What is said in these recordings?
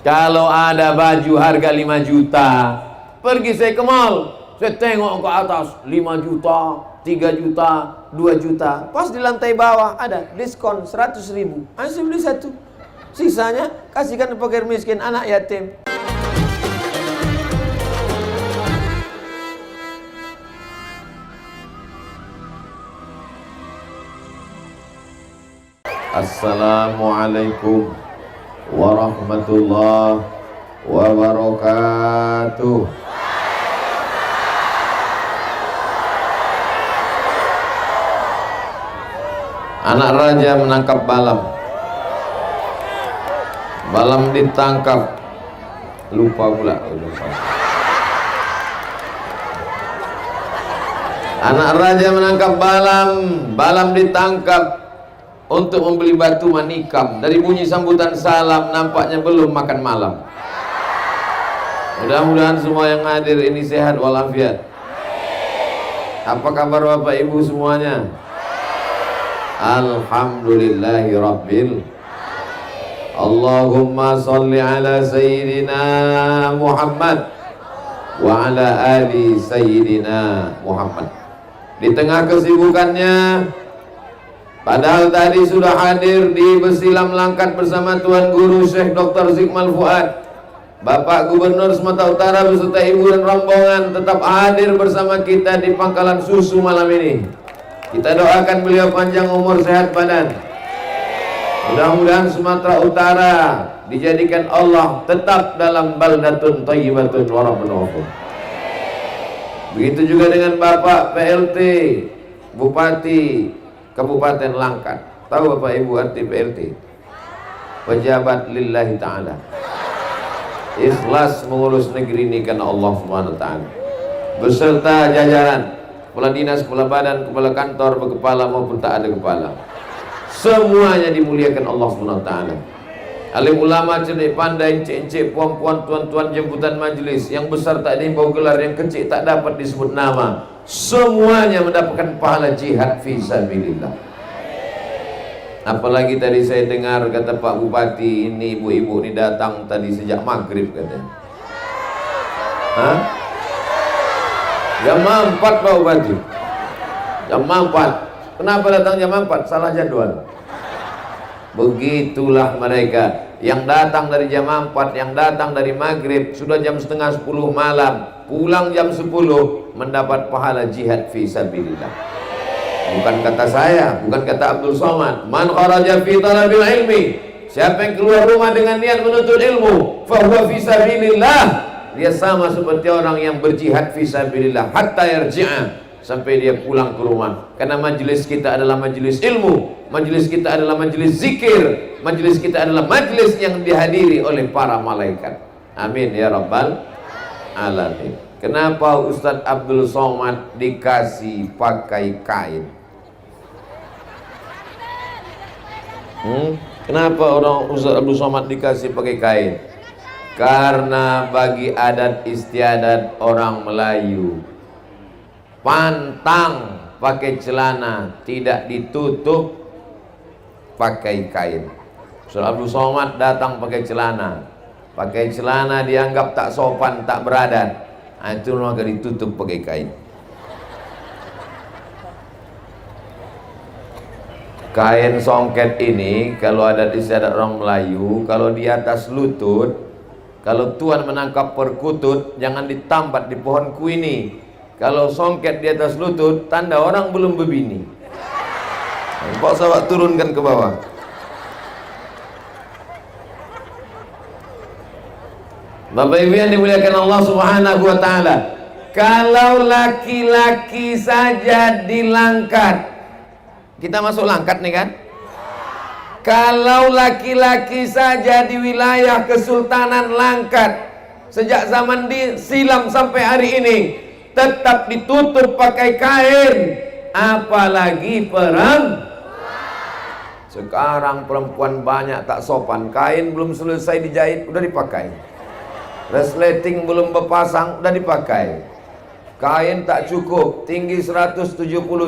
Kalau ada baju harga 5 juta, pergi saya ke mall, saya tengok ke atas 5 juta, 3 juta, 2 juta. Pas di lantai bawah ada diskon 100.000. Saya beli satu. Sisanya kasihkan ke fakir miskin, anak yatim. Assalamualaikum warahmatullahi wabarakatuh. Anak raja menangkap balam. Balam ditangkap. Lupa pula. Anak raja menangkap balam. Balam ditangkap untuk membeli batu manikam. Dari bunyi sambutan salam nampaknya belum makan malam. Mudah-mudahan semua yang hadir ini sehat walafiat. Apa kabar Bapak Ibu semuanya? Alhamdulillahi Rabbil. Allahumma salli ala Sayyidina Muhammad wa ala ali Sayyidina Muhammad. Di tengah kesibukannya, padahal tadi sudah hadir di Besilam Langkat bersama Tuan Guru Syekh Dr. Zikmal Fuad, Bapak Gubernur Sumatera Utara beserta Ibu dan rombongan tetap hadir bersama kita di Pangkalan Susu malam ini. Kita doakan beliau panjang umur, sehat badan. Mudah-mudahan Sumatera Utara dijadikan Allah tetap dalam baldatun thayyibatun wa rabbun ghafur. Begitu juga dengan Bapak PLT Bupati Kabupaten Langkat. Tahu Bapak Ibu arti PLT? Pejabat lillahi ta'ala, ikhlas mengurus negeri ini karena Allah Subhanahu wa ta'ala, beserta jajaran kepala dinas, kepala badan, kepala kantor, berkepala maupun tak ada kepala, semuanya dimuliakan Allah Subhanahu wa ta'ala. Alim ulama, cerdik pandai, encik-encik, puan-puan, tuan-tuan jemputan majelis, yang besar tak dihimbau gelar, yang kecil tak dapat disebut nama, semuanya mendapatkan pahala jihad fi sabilillah. Apalagi tadi saya dengar kata Pak Bupati, ini ibu-ibu ini datang tadi sejak maghrib katanya. Hah? Jam 4 Pak Bupati. Jam 4. Kenapa datang jam 4? Salah jadwal. Begitulah mereka yang datang dari jam 4, yang datang dari maghrib, sudah jam setengah 10 malam, pulang jam 10, mendapat pahala jihad fi sabilillah. Bukan kata saya, bukan kata Abdul Somad. Man kharaja fi talabil ilmi, siapa yang keluar rumah dengan niat menuntut ilmu, fa huwa fi sabilillah, dia sama seperti orang yang berjihad fi sabilillah hatta yarji'a, sampai dia pulang ke rumah. Karena majelis kita adalah majelis ilmu, majelis kita adalah majelis zikir, majelis kita adalah majelis yang dihadiri oleh para malaikat. Amin ya rabbal alamin. Kenapa Ustadz Abdul Somad dikasih pakai kain? Kenapa orang Ustadz Abdul Somad dikasih pakai kain? Karena bagi adat istiadat orang Melayu, pantang pakai celana tidak ditutup pakai kain. Ustadz Abdul Somad datang pakai celana. Pakai celana dianggap tak sopan, tak beradat. Itu maka ditutup pakai kain. Kain songket ini kalau adat istiadat orang Melayu, kalau di atas lutut, kalau tuan menangkap perkutut, jangan ditambat di pohon kuini. Kalau songket di atas lutut, tanda orang belum berbini. Pak sahabat turunkan ke bawah. Bapak Ibu yang dimuliakan Allah Subhanahu wa ta'ala, kalau laki-laki saja di Langkat, kita masuk Langkat nih kan? Kalau laki-laki saja di wilayah Kesultanan Langkat, sejak zaman silam sampai hari ini tetap ditutup pakai kain, apalagi perempuan. Sekarang perempuan banyak tak sopan, kain belum selesai dijahit udah dipakai, resleting belum berpasang udah dipakai, kain tak cukup, tinggi 170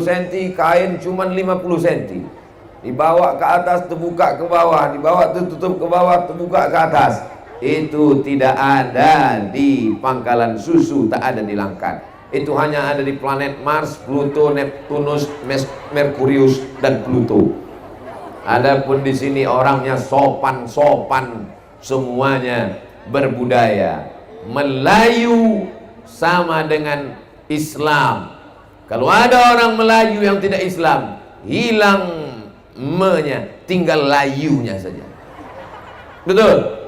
cm, kain cuman 50 cm, dibawa ke atas terbuka ke bawah, dibawa tertutup ke bawah terbuka ke atas. itu tidak ada di pangkalan susu, tak ada di Langkat. Itu hanya ada di planet Mars, Pluto, Neptunus, Merkurius, dan Pluto. Adapun di sini orangnya sopan-sopan, semuanya berbudaya. Melayu sama dengan Islam. Kalau ada orang Melayu yang tidak Islam, hilang me-nya, tinggal layunya saja. Betul?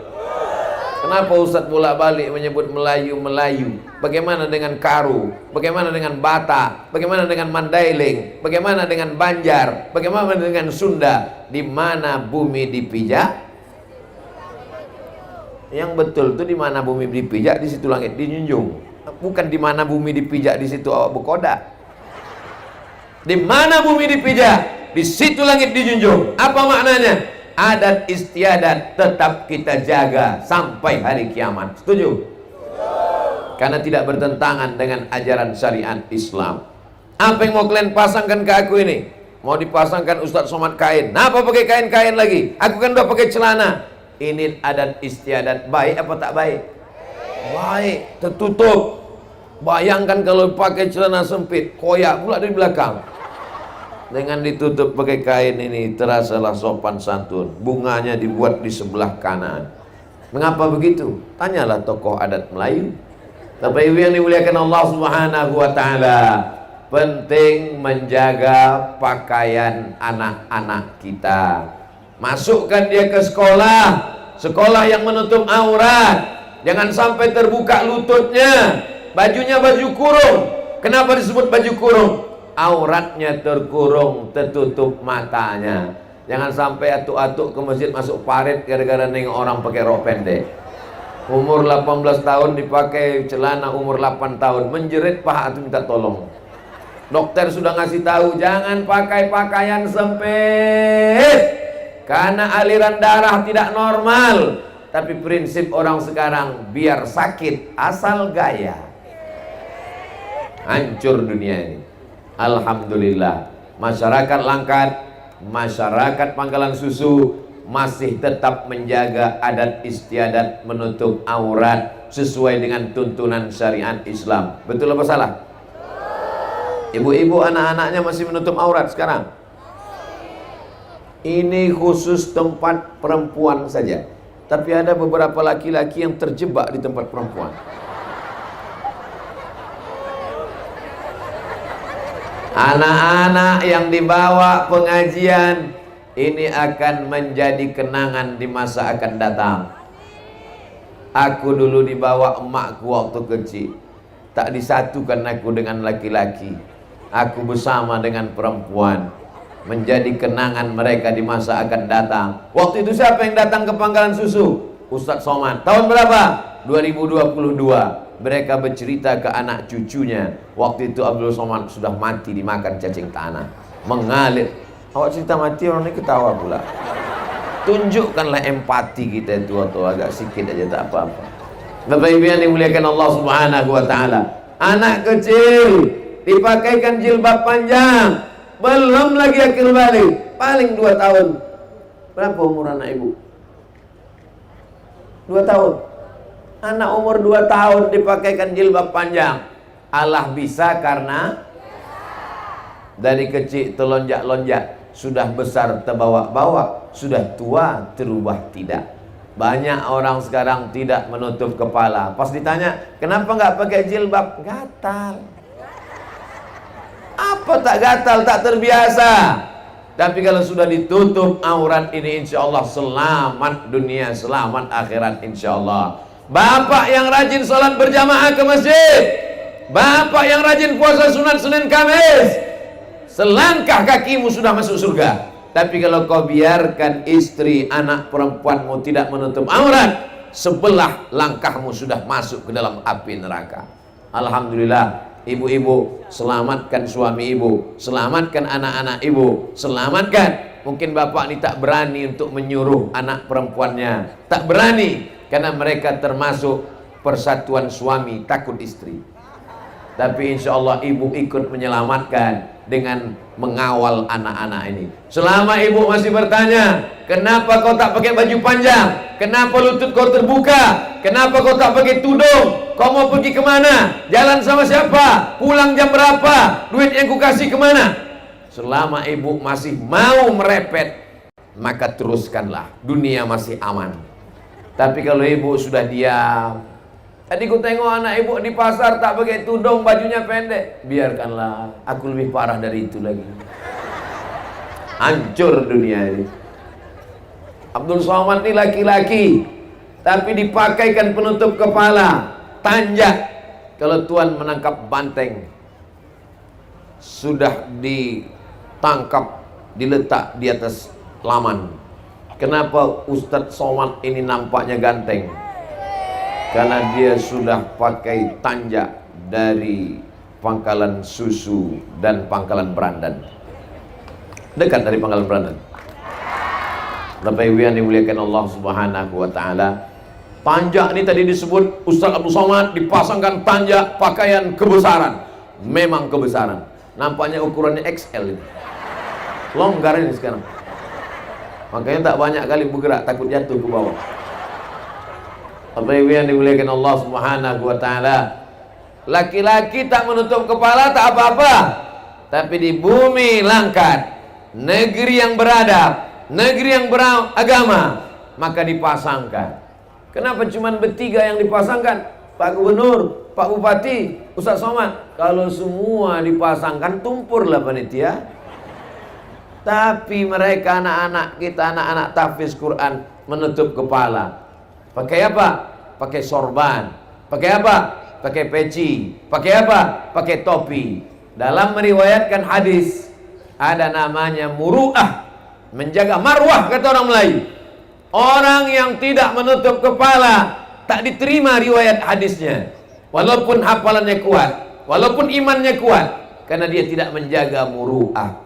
Kenapa Ustadz bolak-balik menyebut Melayu? Bagaimana dengan Karo? Bagaimana dengan Batak? Bagaimana dengan Mandailing? Bagaimana dengan Banjar? Bagaimana dengan Sunda? Di mana bumi dipijak? Yang betul itu di mana bumi dipijak, di situ langit dijunjung. Bukan di mana bumi dipijak, di situ awak berkodak. Di mana bumi dipijak, di situ langit dijunjung. Apa maknanya? Adat istiadat tetap kita jaga sampai hari kiamat. Setuju? Karena tidak bertentangan dengan ajaran syariat Islam. Apa yang mau kalian pasangkan ke aku ini? Mau dipasangkan Ustadz Somad kain. Nah, apa pakai kain-kain lagi? Aku kan udah pakai celana. Ini adat istiadat, baik apa tak baik? Baik, tertutup. Bayangkan kalau pakai celana sempit, koyak pula dari belakang. Dengan ditutup pakai kain ini, terasalah sopan santun. Bunganya dibuat di sebelah kanan. Mengapa begitu? Tanyalah tokoh adat Melayu. Tapi ibu yang dimuliakan Allah Subhanahu wa Ta'ala, penting menjaga pakaian anak-anak kita. Masukkan dia ke sekolah, sekolah yang menutup aurat. Jangan sampai terbuka lututnya. Bajunya baju kurung. Kenapa disebut baju kurung? Auratnya terkurung, tertutup matanya. Jangan sampai atuk-atuk ke masjid masuk parit gara-gara nengok orang pakai rok pendek. Umur 18 tahun dipakai celana umur 8 tahun, menjerit paha itu minta tolong. Dokter sudah ngasih tahu jangan pakai pakaian sempit karena aliran darah tidak normal. Tapi prinsip orang sekarang biar sakit asal gaya. Hancur dunia ini. Alhamdulillah, masyarakat Langkat, masyarakat Pangkalan Susu masih tetap menjaga adat istiadat menutup aurat sesuai dengan tuntunan syariat Islam. Betul apa salah? Ibu-ibu anak-anaknya masih menutup aurat sekarang? Ini khusus tempat perempuan saja. Tapi ada beberapa laki-laki yang terjebak di tempat perempuan. Anak-anak yang dibawa pengajian ini akan menjadi kenangan di masa akan datang. Aku dulu dibawa emakku waktu kecil. Tak disatukan aku dengan laki-laki. Aku bersama dengan perempuan. Menjadi kenangan mereka di masa akan datang. Waktu itu siapa yang datang ke Pangkalan Susu? Ustadz Somad. Tahun berapa? 2022. Mereka bercerita ke anak cucunya. Waktu itu Abdul Somad sudah mati dimakan cacing tanah, mengalir. Awak cerita mati, orang ini ketawa pula. Tunjukkanlah empati kita itu atau agak sikit aja tak apa-apa. Bapak Ibu yang dimuliakan Allah Subhanahu wa Ta'ala, anak kecil dipakaikan jilbab panjang, belum lagi akil balik, paling 2 tahun. Berapa umur anak ibu? 2 tahun. Anak umur 2 tahun dipakaikan jilbab panjang. Allah bisa karena dari kecil telonjak-lonjak, sudah besar terbawa-bawa, sudah tua terubah tidak. Banyak orang sekarang tidak menutup kepala. Pas ditanya, kenapa nggak pakai jilbab? Gatal. Apa tak gatal? Tak terbiasa. Tapi kalau sudah ditutup aurat ini, insya Allah selamat dunia, selamat akhirat insya Allah. Bapak yang rajin sholat berjamaah ke masjid, bapak yang rajin puasa sunat Senin Kamis, selangkah kakimu sudah masuk surga. Tapi kalau kau biarkan istri anak perempuanmu tidak menutup aurat, sebelah langkahmu sudah masuk ke dalam api neraka. Alhamdulillah, ibu-ibu selamatkan suami ibu, selamatkan anak-anak ibu, selamatkan. Mungkin bapak ini tak berani untuk menyuruh anak perempuannya, tak berani karena mereka termasuk persatuan suami takut istri. Tapi insya Allah ibu ikut menyelamatkan dengan mengawal anak-anak ini. Selama ibu masih bertanya, kenapa kau tak pakai baju panjang? Kenapa lutut kau terbuka? Kenapa kau tak pakai tudung? Kau mau pergi kemana? Jalan sama siapa? Pulang jam berapa? Duit yang ku kasih kemana? Selama ibu masih mau merepet, maka teruskanlah, dunia masih aman. Tapi kalau ibu sudah diam, tadi ku tengok anak ibu di pasar tak pakai tudung, bajunya pendek, biarkanlah, aku lebih parah dari itu lagi. Hancur dunia ini. Abdul Somad ini laki-laki, tapi dipakaikan penutup kepala, tanjak. Kalau Tuhan menangkap banteng, sudah ditangkap, diletak di atas laman. Kenapa Ustadz Somad ini nampaknya ganteng? Karena dia sudah pakai tanjak dari Pangkalan Susu dan Pangkalan Berandan. Dekat dari Pangkalan Berandan. Bapak Ibu yang dimuliakan Allah Subhanahu wa taala. Tanjak ini tadi disebut Ustadz Abdul Somad dipasangkan tanjak pakaian kebesaran. Memang kebesaran. Nampaknya ukurannya XL ini. Longgar ini sekarang. Makanya tak banyak kali bergerak, takut jatuh ke bawah. Bapak Ibu yang dimuliakan Allah Subhanahu wa taala. Laki-laki tak menutup kepala tak apa-apa. Tapi di bumi langkat, negeri yang beradab, negeri yang beragama, maka dipasangkan. Kenapa cuma bertiga yang dipasangkan? Pak Gubernur, Pak Bupati, Ustadz Somad. Kalau semua dipasangkan, tumpurlah panitia. Tapi mereka anak-anak kita, anak-anak tahfiz Quran, menutup kepala. Pakai apa? Pakai sorban. Pakai apa? Pakai peci. Pakai apa? Pakai topi. Dalam meriwayatkan hadis, ada namanya muru'ah, menjaga marwah, kata orang Melayu. Orang yang tidak menutup kepala tak diterima riwayat hadisnya, walaupun hafalannya kuat, walaupun imannya kuat, karena dia tidak menjaga muru'ah.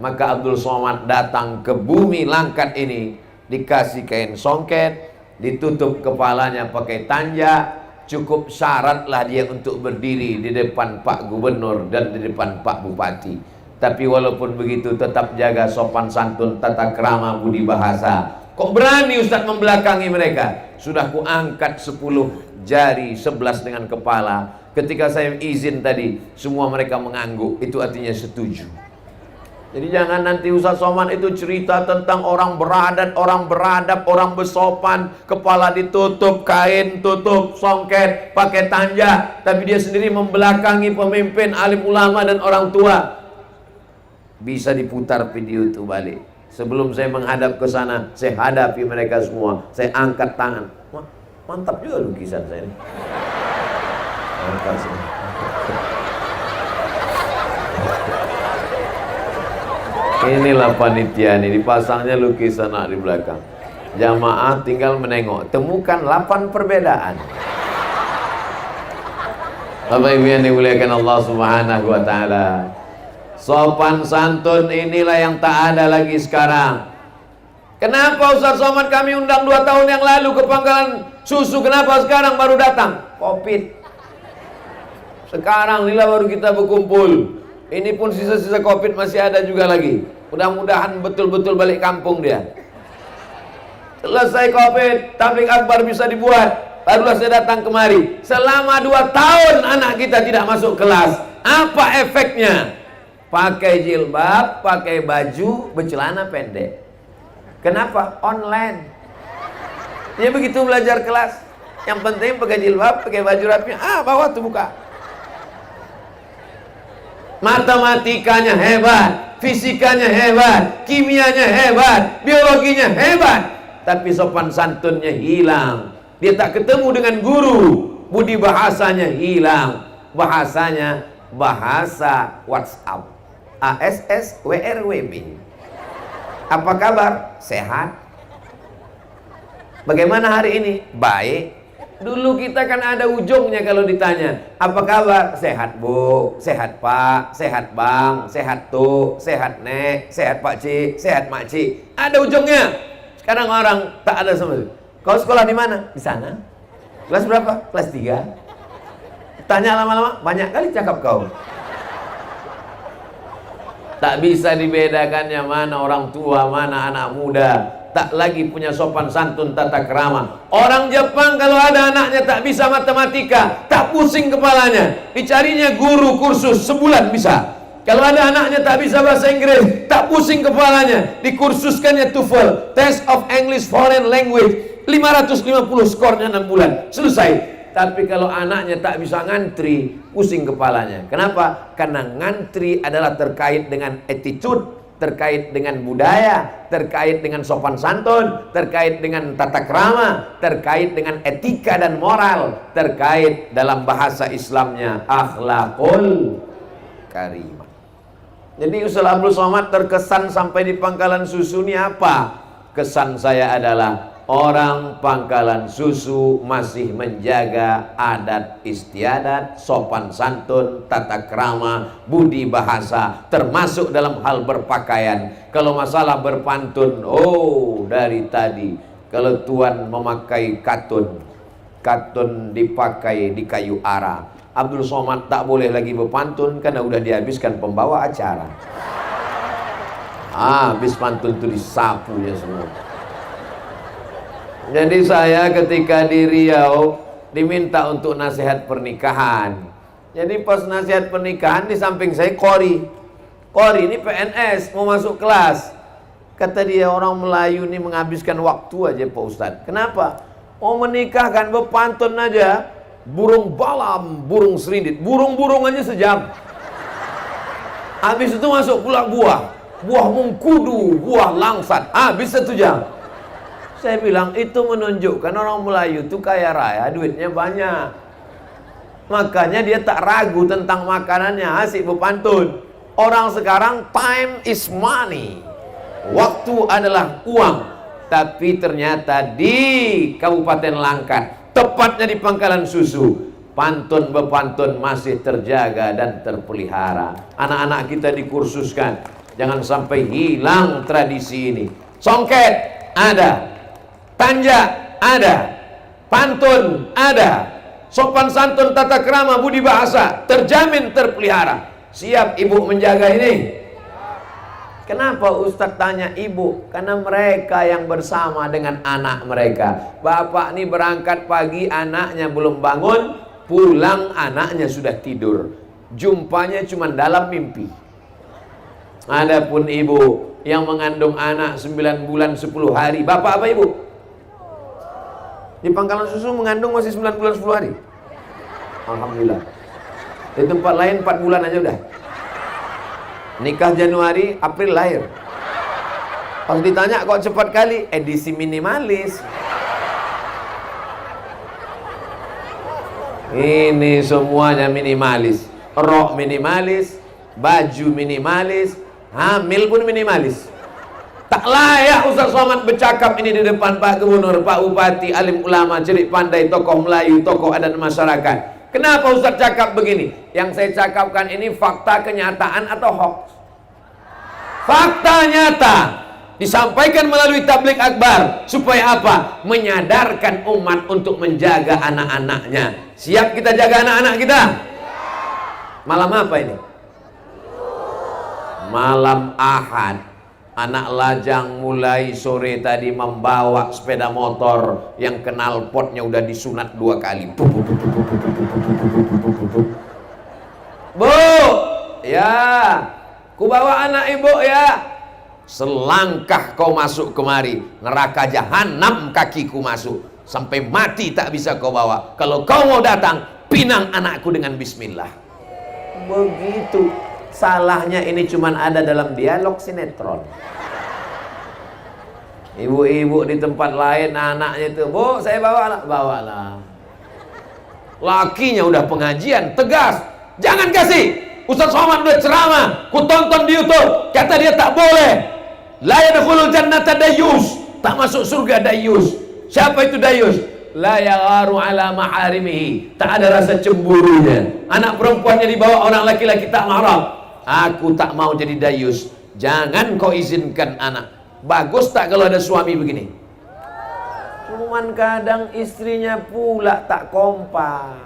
Maka Abdul Somad datang ke bumi langkat ini, dikasih kain songket, ditutup kepalanya pakai tanjak. Cukup syaratlah dia untuk berdiri di depan Pak Gubernur dan di depan Pak Bupati. Tapi walaupun begitu tetap jaga sopan santun, tata krama, budi bahasa. Kok berani Ustadz membelakangi mereka? Sudah kuangkat 10 jari, 11 dengan kepala. Ketika saya izin tadi, semua mereka mengangguk. Itu artinya setuju. Jadi jangan nanti Ustadz Somad itu cerita tentang orang beradat, orang beradab, orang bersopan, kepala ditutup, kain tutup, songket, pakai tanjak, tapi dia sendiri membelakangi pemimpin, alim ulama dan orang tua. Bisa diputar video itu balik. Sebelum saya menghadap ke sana, saya hadapi mereka semua, saya angkat tangan. Wah, mantap juga lukisan saya ini. Angkat sini. Inilah panitia ini, dipasangnya lukisan di belakang. Jamaah tinggal menengok, temukan 8 perbedaan. Bapak Ibu yang dimuliakan Allah Subhanahu wa taala. Sopan santun inilah yang tak ada lagi sekarang. Kenapa Ustadz Somad kami undang 2 tahun yang lalu ke Pangkalan Susu, kenapa sekarang baru datang? Covid. Sekarang inilah baru kita berkumpul. Ini pun sisa-sisa Covid masih ada juga lagi. Mudah-mudahan betul-betul balik kampung dia. Selesai Covid, tabligh akbar bisa dibuat, barulah saya datang kemari. Selama 2 tahun anak kita tidak masuk kelas. Apa efeknya? Pakai jilbab, pakai baju, bercelana pendek. Kenapa? Online. Dia begitu belajar kelas. Yang penting pakai jilbab, pakai baju rapi. Bawah tuh buka. Matematikanya hebat, fisikanya hebat, kimianya hebat, biologinya hebat, tapi sopan santunnya hilang. Dia tak ketemu dengan guru, budi bahasanya hilang. Bahasanya bahasa WhatsApp, ASS, WRWB. Apa kabar? Sehat. Bagaimana hari ini? Baik. Dulu kita kan ada ujungnya kalau ditanya, apa kabar? Sehat Bu, sehat Pak, sehat Bang, sehat Tuh, sehat Nek, sehat Pak Ci, sehat Mak Ci. Ada ujungnya. Sekarang orang tak ada sama sekali. Kau sekolah di mana? Di sana. Kelas berapa? Kelas 3. Tanya lama-lama, banyak kali cakap kau. Tak bisa dibedakannya mana orang tua, mana anak muda. Tak lagi punya sopan santun tata krama. Orang Jepang kalau ada anaknya tak bisa matematika, tak pusing kepalanya. Dicarinya guru kursus sebulan bisa. Kalau ada anaknya tak bisa bahasa Inggris, tak pusing kepalanya. Dikursuskannya TOEFL, Test of English Foreign Language, 550 skornya 6 bulan. Selesai. Tapi kalau anaknya tak bisa ngantri, pusing kepalanya. Kenapa? Karena ngantri adalah terkait dengan attitude, terkait dengan budaya, terkait dengan sopan santun, terkait dengan tata krama, terkait dengan etika dan moral, terkait dalam bahasa Islamnya akhlakul karimah. Jadi Ustaz Abdul Somad terkesan sampai di Pangkalan Susu ini apa? Kesan saya adalah orang Pangkalan Susu masih menjaga adat istiadat, sopan santun, tata krama, budi bahasa, termasuk dalam hal berpakaian. Kalau masalah berpantun, oh dari tadi, kalau tuan memakai katun, katun dipakai di kayu ara. Abdul Somad tak boleh lagi berpantun karena udah dihabiskan pembawa acara. Habis pantun itu disapu ya semua. Jadi saya ketika di Riau diminta untuk nasihat pernikahan. Jadi pas nasihat pernikahan di samping saya Kori. Kori ini PNS mau masuk kelas. Kata dia, orang Melayu ini menghabiskan waktu aja Pak Ustadz. Kenapa? Mau menikah kan berpantun aja. Burung balam, burung serindit, burung-burung aja sejam. Habis itu masuk pula buah mengkudu, buah langsat, habis 1 jam. Saya bilang itu menunjukkan orang Melayu itu kaya raya, duitnya banyak. Makanya dia tak ragu tentang makanannya, asik berpantun. Orang sekarang time is money, waktu adalah uang. Tapi ternyata di Kabupaten Langkat, tepatnya di Pangkalan Susu, pantun berpantun masih terjaga dan terpelihara. Anak-anak kita dikursuskan, jangan sampai hilang tradisi ini. Songket ada, tanjak ada, pantun ada, sopan santun tata krama budi bahasa terjamin terpelihara. Siap ibu menjaga ini? Kenapa Ustadz tanya ibu? Karena mereka yang bersama dengan anak mereka. Bapak ini berangkat pagi, anaknya belum bangun, pulang anaknya sudah tidur. Jumpanya cuma dalam mimpi. Adapun ibu yang mengandung anak 9 bulan 10 hari. Bapak apa ibu? Di Pangkalan Susu mengandung masih 9 bulan 10 hari. Alhamdulillah. Di tempat lain 4 bulan aja udah. Nikah Januari, April lahir. Pas ditanya kok cepat kali, edisi minimalis. Ini semuanya minimalis. Rok minimalis, baju minimalis, hamil pun minimalis. Tak layak Ustaz Somad bercakap ini di depan Pak Gubernur, Pak Bupati, alim ulama, cerik pandai, tokoh Melayu, tokoh adat masyarakat. Kenapa Ustaz cakap begini? Yang saya cakapkan ini fakta kenyataan atau hoax? Fakta nyata disampaikan melalui tablik akbar. Supaya apa? Menyadarkan umat untuk menjaga anak-anaknya. Siap kita jaga anak-anak kita? Malam apa ini? Malam Ahad. Anak lajang mulai sore tadi membawa sepeda motor yang knalpotnya udah disunat 2 kali. Bu, ya, ku bawa anak ibu ya. Selangkah kau masuk kemari, neraka jahanam kakiku masuk. Sampai mati tak bisa kau bawa. Kalau kau mau datang, pinang anakku dengan bismillah. Begitu. Salahnya ini cuman ada dalam dialog sinetron. Ibu-ibu di tempat lain anaknya itu, bu saya bawa lah. Lakinya udah pengajian tegas, jangan kasih. Ustaz Somad udah ceramah, ku tonton di YouTube, kata dia tak boleh. La yadkhulul jannata dayyus, tak masuk surga dayyus. Siapa itu dayyus? La yagharu ala maharimihi, tak ada rasa cemburunya. Anak perempuannya dibawa orang laki-laki tak mahram. Aku tak mau jadi dayyus. Jangan kau izinkan anak. Bagus tak kalau ada suami begini? Cuman kadang istrinya pula tak kompak.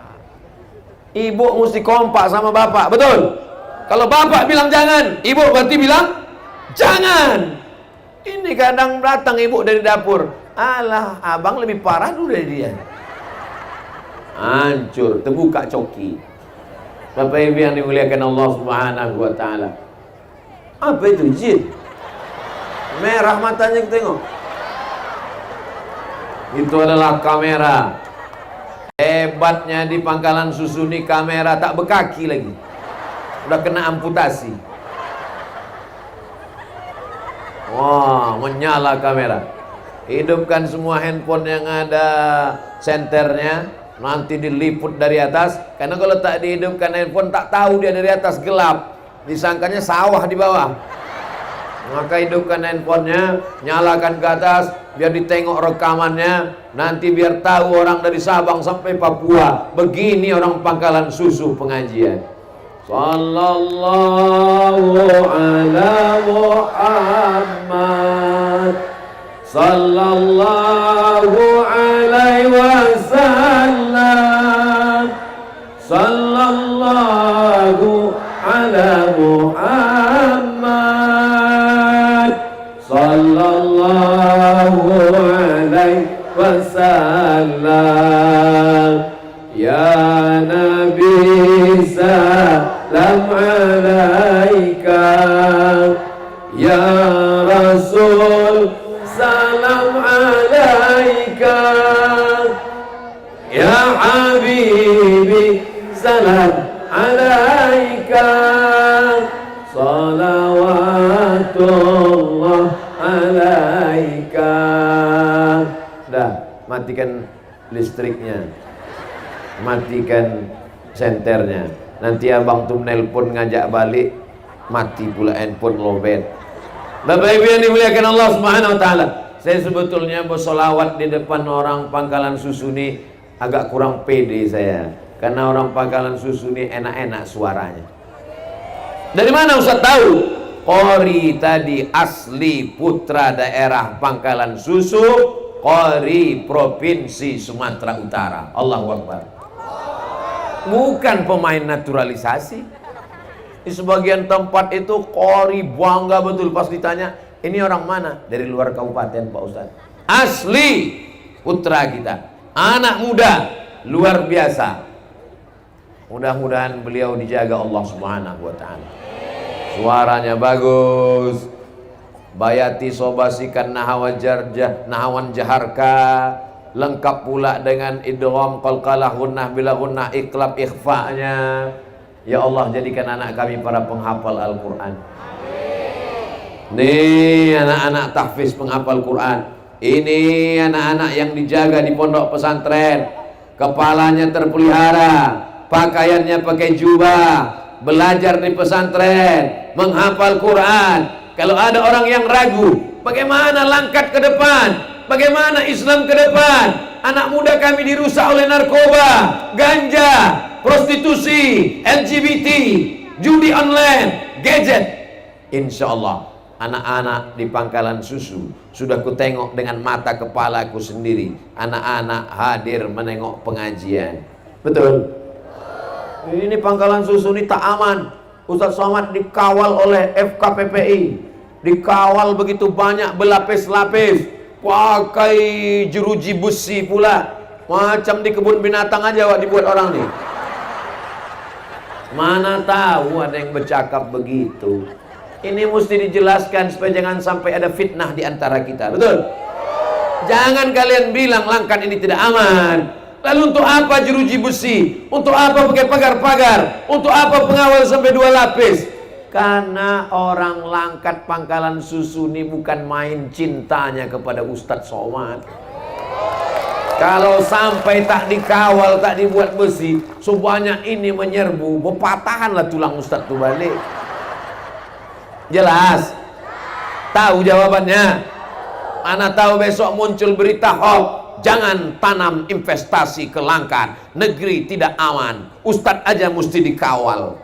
Ibu mesti kompak sama bapak, betul? Kalau bapak bilang jangan, ibu berarti bilang jangan. Ini kadang datang ibu dari dapur, alah abang lebih parah dulu dari dia. Hancur, terbuka coki. Bapak Ibu yang dimuliakan Allah Subhanahu wa taala. Apa itu jin? Merah matanya, kita tengok. Itu adalah kamera. Hebatnya di Pangkalan Susu ini kamera tak berkaki lagi. Udah kena amputasi. Wah, menyala kamera. Hidupkan semua handphone yang ada senternya, nanti diliput dari atas. Karena kalau tak dihidupkan handphone, tak tahu dia dari atas, gelap. Disangkanya sawah di bawah. Maka hidupkan handphonenya, nyalakan ke atas, biar ditengok rekamannya. Nanti biar tahu orang dari Sabang sampai Papua, begini orang Pangkalan Susu pengajian. Sallallahu ala Muhammad, sallallahu alaihi wasallam, sallallahu ala Muhammad, sallallahu alaihi wasallam. Ya Nabi salam alaika, ya Rasul salam alaika, ya Habibi salam alaika, salawatullah alaika. Dah, matikan listriknya, matikan senternya. Nanti abang tuh nelpon ngajak balik, mati pula handphone lobet. Bapak Ibu yang dimuliakan Allah Subhanahu wa taala, saya sebetulnya bersolawat di depan orang Pangkalan Susu ini agak kurang pede saya, karena orang Pangkalan Susu ini enak-enak suaranya. Dari mana Ustaz tahu? Qori tadi asli putra daerah Pangkalan Susu, Qori Provinsi Sumatera Utara. Allahu Akbar. Bukan pemain naturalisasi. Di sebagian tempat itu Qori bangga betul pas ditanya, ini orang mana? Dari luar kabupaten Pak Ustaz. Asli putra kita, anak muda, luar biasa. Mudah-mudahan beliau dijaga Allah Subhanahu wa taala. Suaranya bagus. Bayati sobasikan nahawan jaharka, lengkap pula dengan idgham qalqalah gunnah bila gunnah, iqlab ikhfa'nya. Ya Allah, jadikan anak kami para penghafal Al-Quran. Nih anak-anak tahfiz penghafal Quran. Ini anak-anak yang dijaga di pondok pesantren, kepalanya terpelihara, pakaiannya pakai jubah, belajar di pesantren, menghafal Quran. Kalau ada orang yang ragu, bagaimana langkat ke depan, bagaimana Islam ke depan, anak muda kami dirusak oleh narkoba, ganja, prostitusi, LGBT, judi online, gadget. Insya Allah anak-anak di Pangkalan Susu sudah kutengok dengan mata kepalaku sendiri. Anak-anak hadir menengok pengajian. Betul? Ini Pangkalan Susu ini tak aman. Ustaz Somad dikawal oleh FKPPI, dikawal begitu banyak berlapis-lapis, pakai jeruji besi pula, macam di kebun binatang aja Wak, dibuat orang nih. Mana tahu ada yang bercakap begitu. Ini mesti dijelaskan supaya jangan sampai ada fitnah di antara kita. Betul? Jangan kalian bilang Langkat ini tidak aman. Lalu untuk apa jeruji besi? Untuk apa pakai pagar-pagar? Untuk apa pengawal sampai 2 lapis? Karena orang Langkat Pangkalan Susu ini bukan main cintanya kepada Ustadz Somad. Kalau sampai tak dikawal, tak dibuat besi, sebanyak ini menyerbu, berpatahanlah tulang Ustadz itu balik. Jelas? Tahu jawabannya? Ana tahu besok muncul berita hoax. Jangan tanam investasi ke Langkat, negeri tidak aman, Ustadz aja mesti dikawal.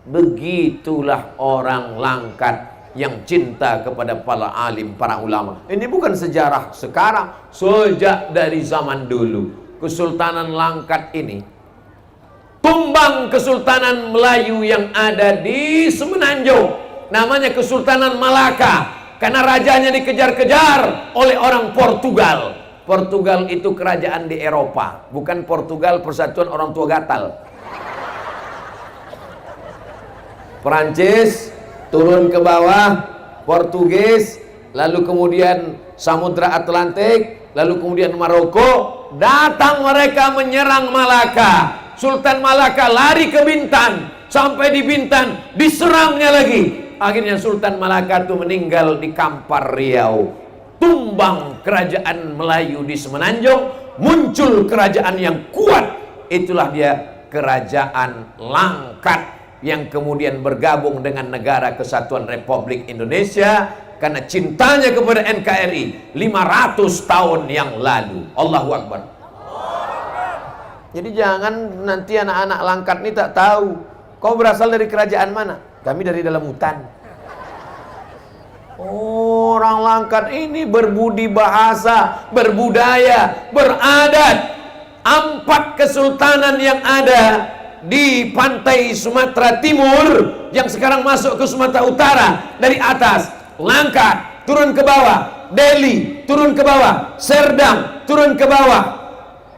Begitulah orang Langkat yang cinta kepada para alim, para ulama. Ini bukan sejarah sekarang, sejak dari zaman dulu. Kesultanan Langkat ini tumbang Kesultanan Melayu yang ada di Semenanjung, namanya Kesultanan Malaka, karena rajanya dikejar-kejar oleh orang Portugal. Portugal itu kerajaan di Eropa, bukan Portugal persatuan orang tua gatal. Perancis turun ke bawah, Portugis, lalu kemudian Samudra Atlantik, lalu kemudian Maroko, datang mereka menyerang Malaka. Sultan Malaka lari ke Bintan, sampai di Bintan diserangnya lagi. Akhirnya Sultan Malaka itu meninggal di Kampar Riau. Tumbang kerajaan Melayu di Semenanjung, muncul kerajaan yang kuat. Itulah dia Kerajaan Langkat, yang kemudian bergabung dengan Negara Kesatuan Republik Indonesia karena cintanya kepada NKRI 500 tahun yang lalu. Allahu Akbar. Jadi jangan nanti anak-anak Langkat ini tak tahu kau berasal dari kerajaan mana. Kami dari dalam hutan. Orang Langkat ini berbudi bahasa, berbudaya, beradat. 4 kesultanan yang ada di pantai Sumatera Timur yang sekarang masuk ke Sumatera Utara, dari atas Langkat turun ke bawah, Delhi turun ke bawah, Serdang turun ke bawah,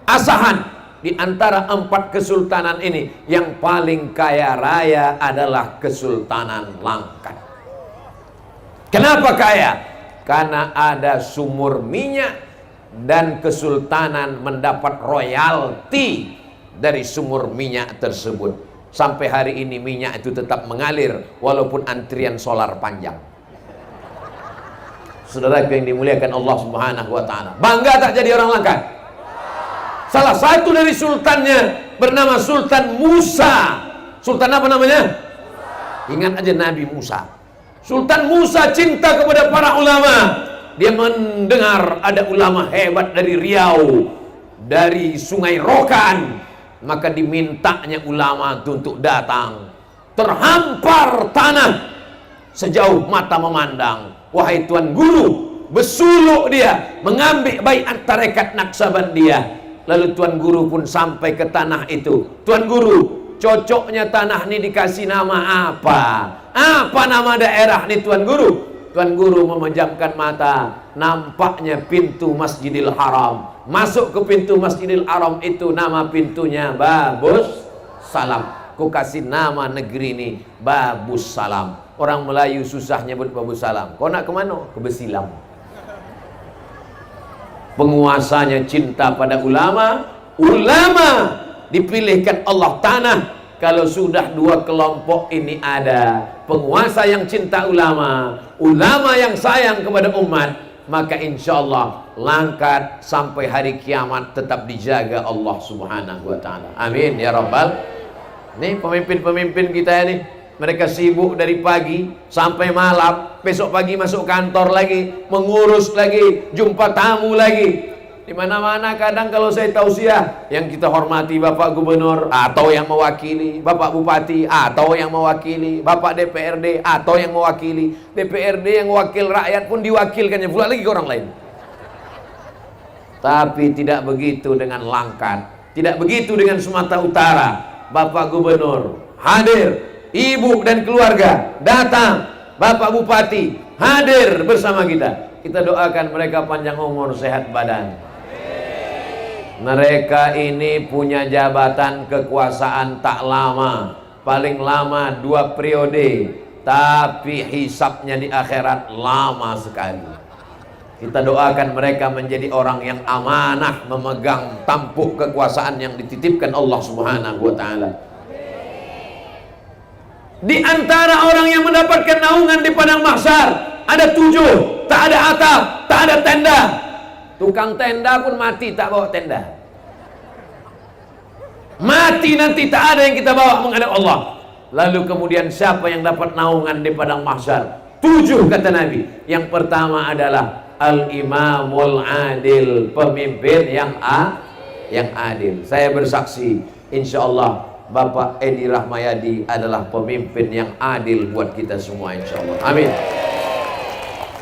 Asahan. Di antara 4 kesultanan ini yang paling kaya raya adalah Kesultanan Langkat. Kenapa kaya? Karena ada sumur minyak dan kesultanan mendapat royalti dari sumur minyak tersebut. Sampai hari ini minyak itu tetap mengalir walaupun antrian solar panjang. Saudara yang dimuliakan Allah Subhanahu wa taala, bangga tak jadi orang Langkat? Salah satu dari sultannya bernama Sultan Musa. Sultan apa namanya? Ingat aja Nabi Musa. Sultan Musa cinta kepada para ulama. Dia mendengar ada ulama hebat dari Riau, dari Sungai Rokan, maka dimintanya ulama untuk datang. Terhampar tanah sejauh mata memandang. Wahai Tuan Guru, bersuluk dia mengambil baiat tarekat Naksabandiyah. Lalu Tuan Guru pun sampai ke tanah itu. Tuan Guru, cocoknya tanah ini dikasih nama apa? Apa nama daerah ini Tuan Guru? Tuan Guru memejamkan mata, nampaknya pintu Masjidil Haram. Masuk ke pintu Masjidil Haram itu, nama pintunya Babus Salam. Ku kasih nama negeri ini Babus Salam. Orang Melayu susah nyebut Babus Salam. Kau nak kemana? Ke Besilam. Penguasanya cinta pada ulama. Ulama dipilihkan Allah tanah. Kalau sudah 2 kelompok ini ada, penguasa yang cinta ulama, ulama yang sayang kepada umat, maka insya Allah Langkat sampai hari kiamat tetap dijaga Allah Subhanahu wa ta'ala. Amin ya Rabbal. Nih pemimpin-pemimpin kita ini, mereka sibuk dari pagi sampai malam, besok pagi masuk kantor lagi, mengurus lagi, jumpa tamu lagi. Di mana-mana kadang kalau saya tausiah, yang kita hormati Bapak Gubernur atau yang mewakili, Bapak Bupati atau yang mewakili, Bapak DPRD atau yang mewakili, DPRD yang wakil rakyat pun diwakilkannya pula lagi ke orang lain. Tapi tidak begitu dengan Langkat, tidak begitu dengan Sumatera Utara. Bapak Gubernur hadir, Ibu dan keluarga datang, Bapak Bupati hadir bersama kita. Kita doakan mereka panjang umur, sehat badan. Mereka ini punya jabatan kekuasaan tak lama, paling lama 2 periode, tapi hisapnya di akhirat lama sekali. Kita doakan mereka menjadi orang yang amanah, memegang tampuk kekuasaan yang dititipkan Allah Subhanahu wa ta'ala. Di antara orang yang mendapatkan naungan di padang mahsyar ada 7, tak ada atap, tak ada tenda. Tukang tenda pun mati tak bawa tenda. Mati nanti tak ada yang kita bawa menghadap Allah. Lalu kemudian siapa yang dapat naungan di padang mahsyar? 7 kata Nabi. Yang pertama adalah Al-Imamul Adil, pemimpin yang adil. Saya bersaksi, insya Allah Bapak Edi Rahmayadi adalah pemimpin yang adil buat kita semua, insya Allah. Amin.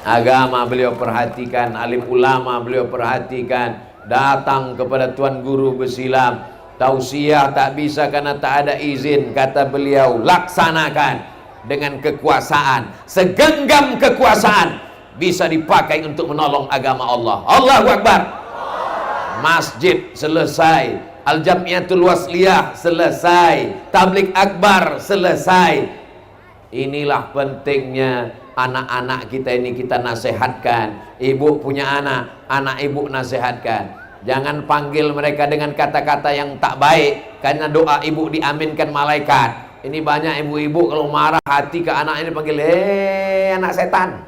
Agama beliau perhatikan, alim ulama beliau perhatikan, datang kepada Tuan Guru Besilam, Tausiah tak bisa karena tak ada izin. Kata beliau, laksanakan dengan kekuasaan. Segenggam kekuasaan bisa dipakai untuk menolong agama Allah. Allahu Akbar. Masjid selesai, Al-Jamiatul Wasliyah selesai, Tabligh Akbar selesai. Inilah pentingnya anak-anak kita ini kita nasihatkan. Ibu punya anak, anak ibu nasihatkan. Jangan panggil mereka dengan kata-kata yang tak baik, karena doa ibu diaminkan malaikat. Ini banyak ibu-ibu kalau marah hati ke anak ini panggil, anak setan.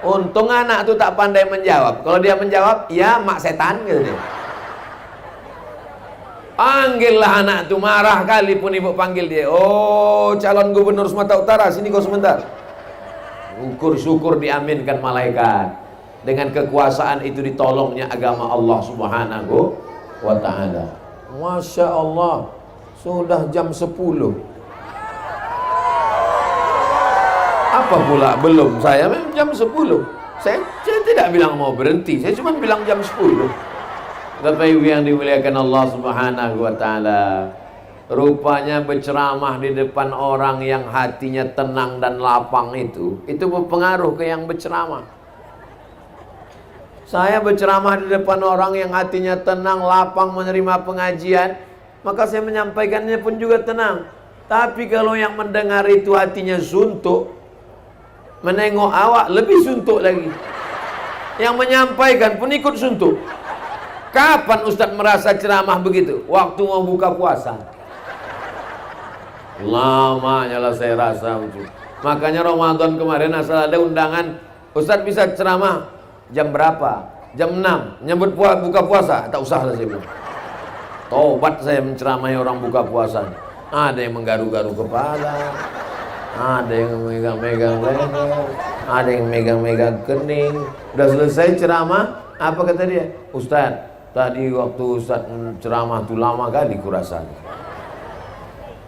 Untung anak tuh tak pandai menjawab. Kalau dia menjawab, ya mak setan gitu deh. Panggillah anak tuh, marah kali pun ibu panggil dia. Oh, calon gubernur Sumatera Utara, sini kau sebentar. Syukur diaminkan malaikat. Dengan kekuasaan itu ditolongnya agama Allah Subhanahu wa ta'ala. Masya Allah, sudah jam 10. Apa pula belum? Saya memang jam 10. Saya tidak bilang mau berhenti, saya cuma bilang jam 10. Bapak Ibu yang dimuliakan Allah Subhanahu wa ta'ala, rupanya berceramah di depan orang yang hatinya tenang dan lapang itu berpengaruh ke yang berceramah. Saya berceramah di depan orang yang hatinya tenang, lapang menerima pengajian, maka saya menyampaikannya pun juga tenang. Tapi kalau yang mendengar itu hatinya suntuk, menengok awak lebih suntuk lagi. Yang menyampaikan pun ikut suntuk. Kapan Ustaz merasa ceramah begitu? Waktu mau buka puasa. Lamanya lah saya rasa. Makanya Ramadan kemarin asal ada undangan, Ustaz bisa ceramah jam berapa? Jam 6 nyebut buka puasa. Tak usah lah saya bilang. Tobat saya menceramahi orang buka puasa. Ada yang menggaru-garu kepala, ada yang megang-megang leher, ada yang megang-megang kening. Udah selesai ceramah, apa kata dia? Ustaz, tadi waktu Ustaz ceramah tuh lama kali kurasa.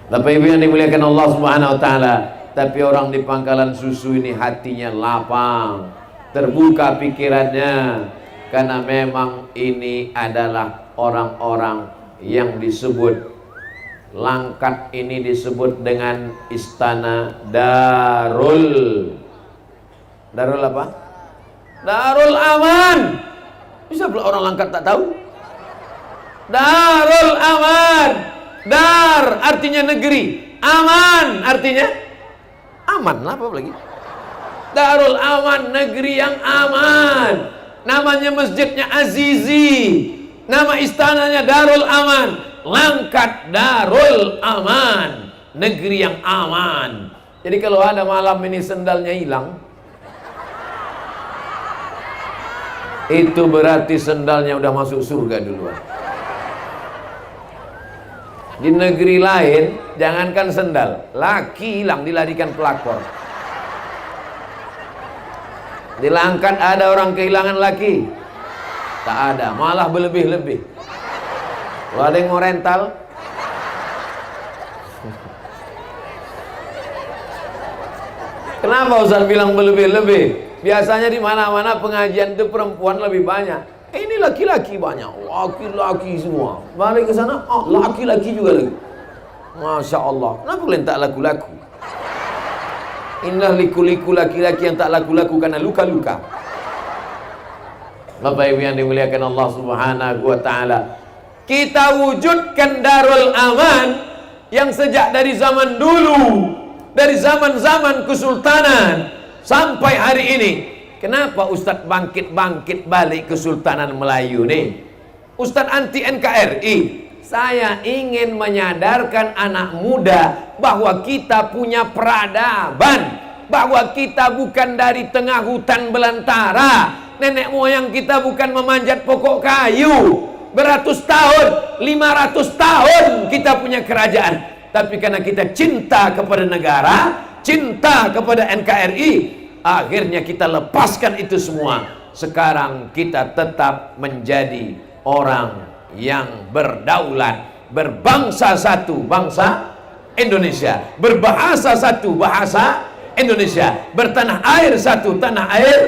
Bapak Ibu yang dimuliakan Allah Subhanahu wa ta'ala, tapi orang di Pangkalan Susu ini hatinya lapang, terbuka pikirannya, karena memang ini adalah orang-orang yang disebut, Langkat ini disebut dengan istana Darul apa? Darul Aman. Bisa pula orang Langkat tak tahu? Darul Aman. Dar artinya negeri, aman artinya aman. Apa lagi? Darul Aman, negeri yang aman. Namanya masjidnya Azizi, nama istananya Darul Aman. Langkat Darul Aman, negeri yang aman. Jadi kalau ada malam ini sendalnya hilang, itu berarti sendalnya udah masuk surga duluan. Di negeri lain, jangankan sendal, laki hilang dilarikan pelakor. Di Langkat ada orang kehilangan laki? Tak ada, malah berlebih-lebih. Kalau ada yang mau rental, kenapa Ustaz bilang berlebih-lebih? Biasanya di mana-mana pengajian itu perempuan lebih banyak. Ini laki-laki banyak, laki-laki semua. Balik ke sana, laki-laki juga lagi. Masya Allah, kenapa kalian tak laku-laku? Indah liku-liku laki-laki yang tak laku-laku karena luka-luka. Bapak Ibu yang dimuliakan Allah Subhanahu wa ta'ala, kita wujudkan Darul Aman yang sejak dari zaman dulu, dari zaman-zaman kesultanan sampai hari ini. Kenapa Ustadz bangkit balik Kesultanan Melayu nih? Ustadz anti NKRI. Saya ingin menyadarkan anak muda bahwa kita punya peradaban, bahwa kita bukan dari tengah hutan belantara. Nenek moyang kita bukan memanjat pokok kayu. Beratus tahun, 500 tahun kita punya kerajaan. Tapi karena kita cinta kepada negara, cinta kepada NKRI, akhirnya kita lepaskan itu semua. Sekarang kita tetap menjadi orang yang berdaulat, berbangsa satu, bangsa Indonesia, berbahasa satu, bahasa Indonesia, bertanah air satu, tanah air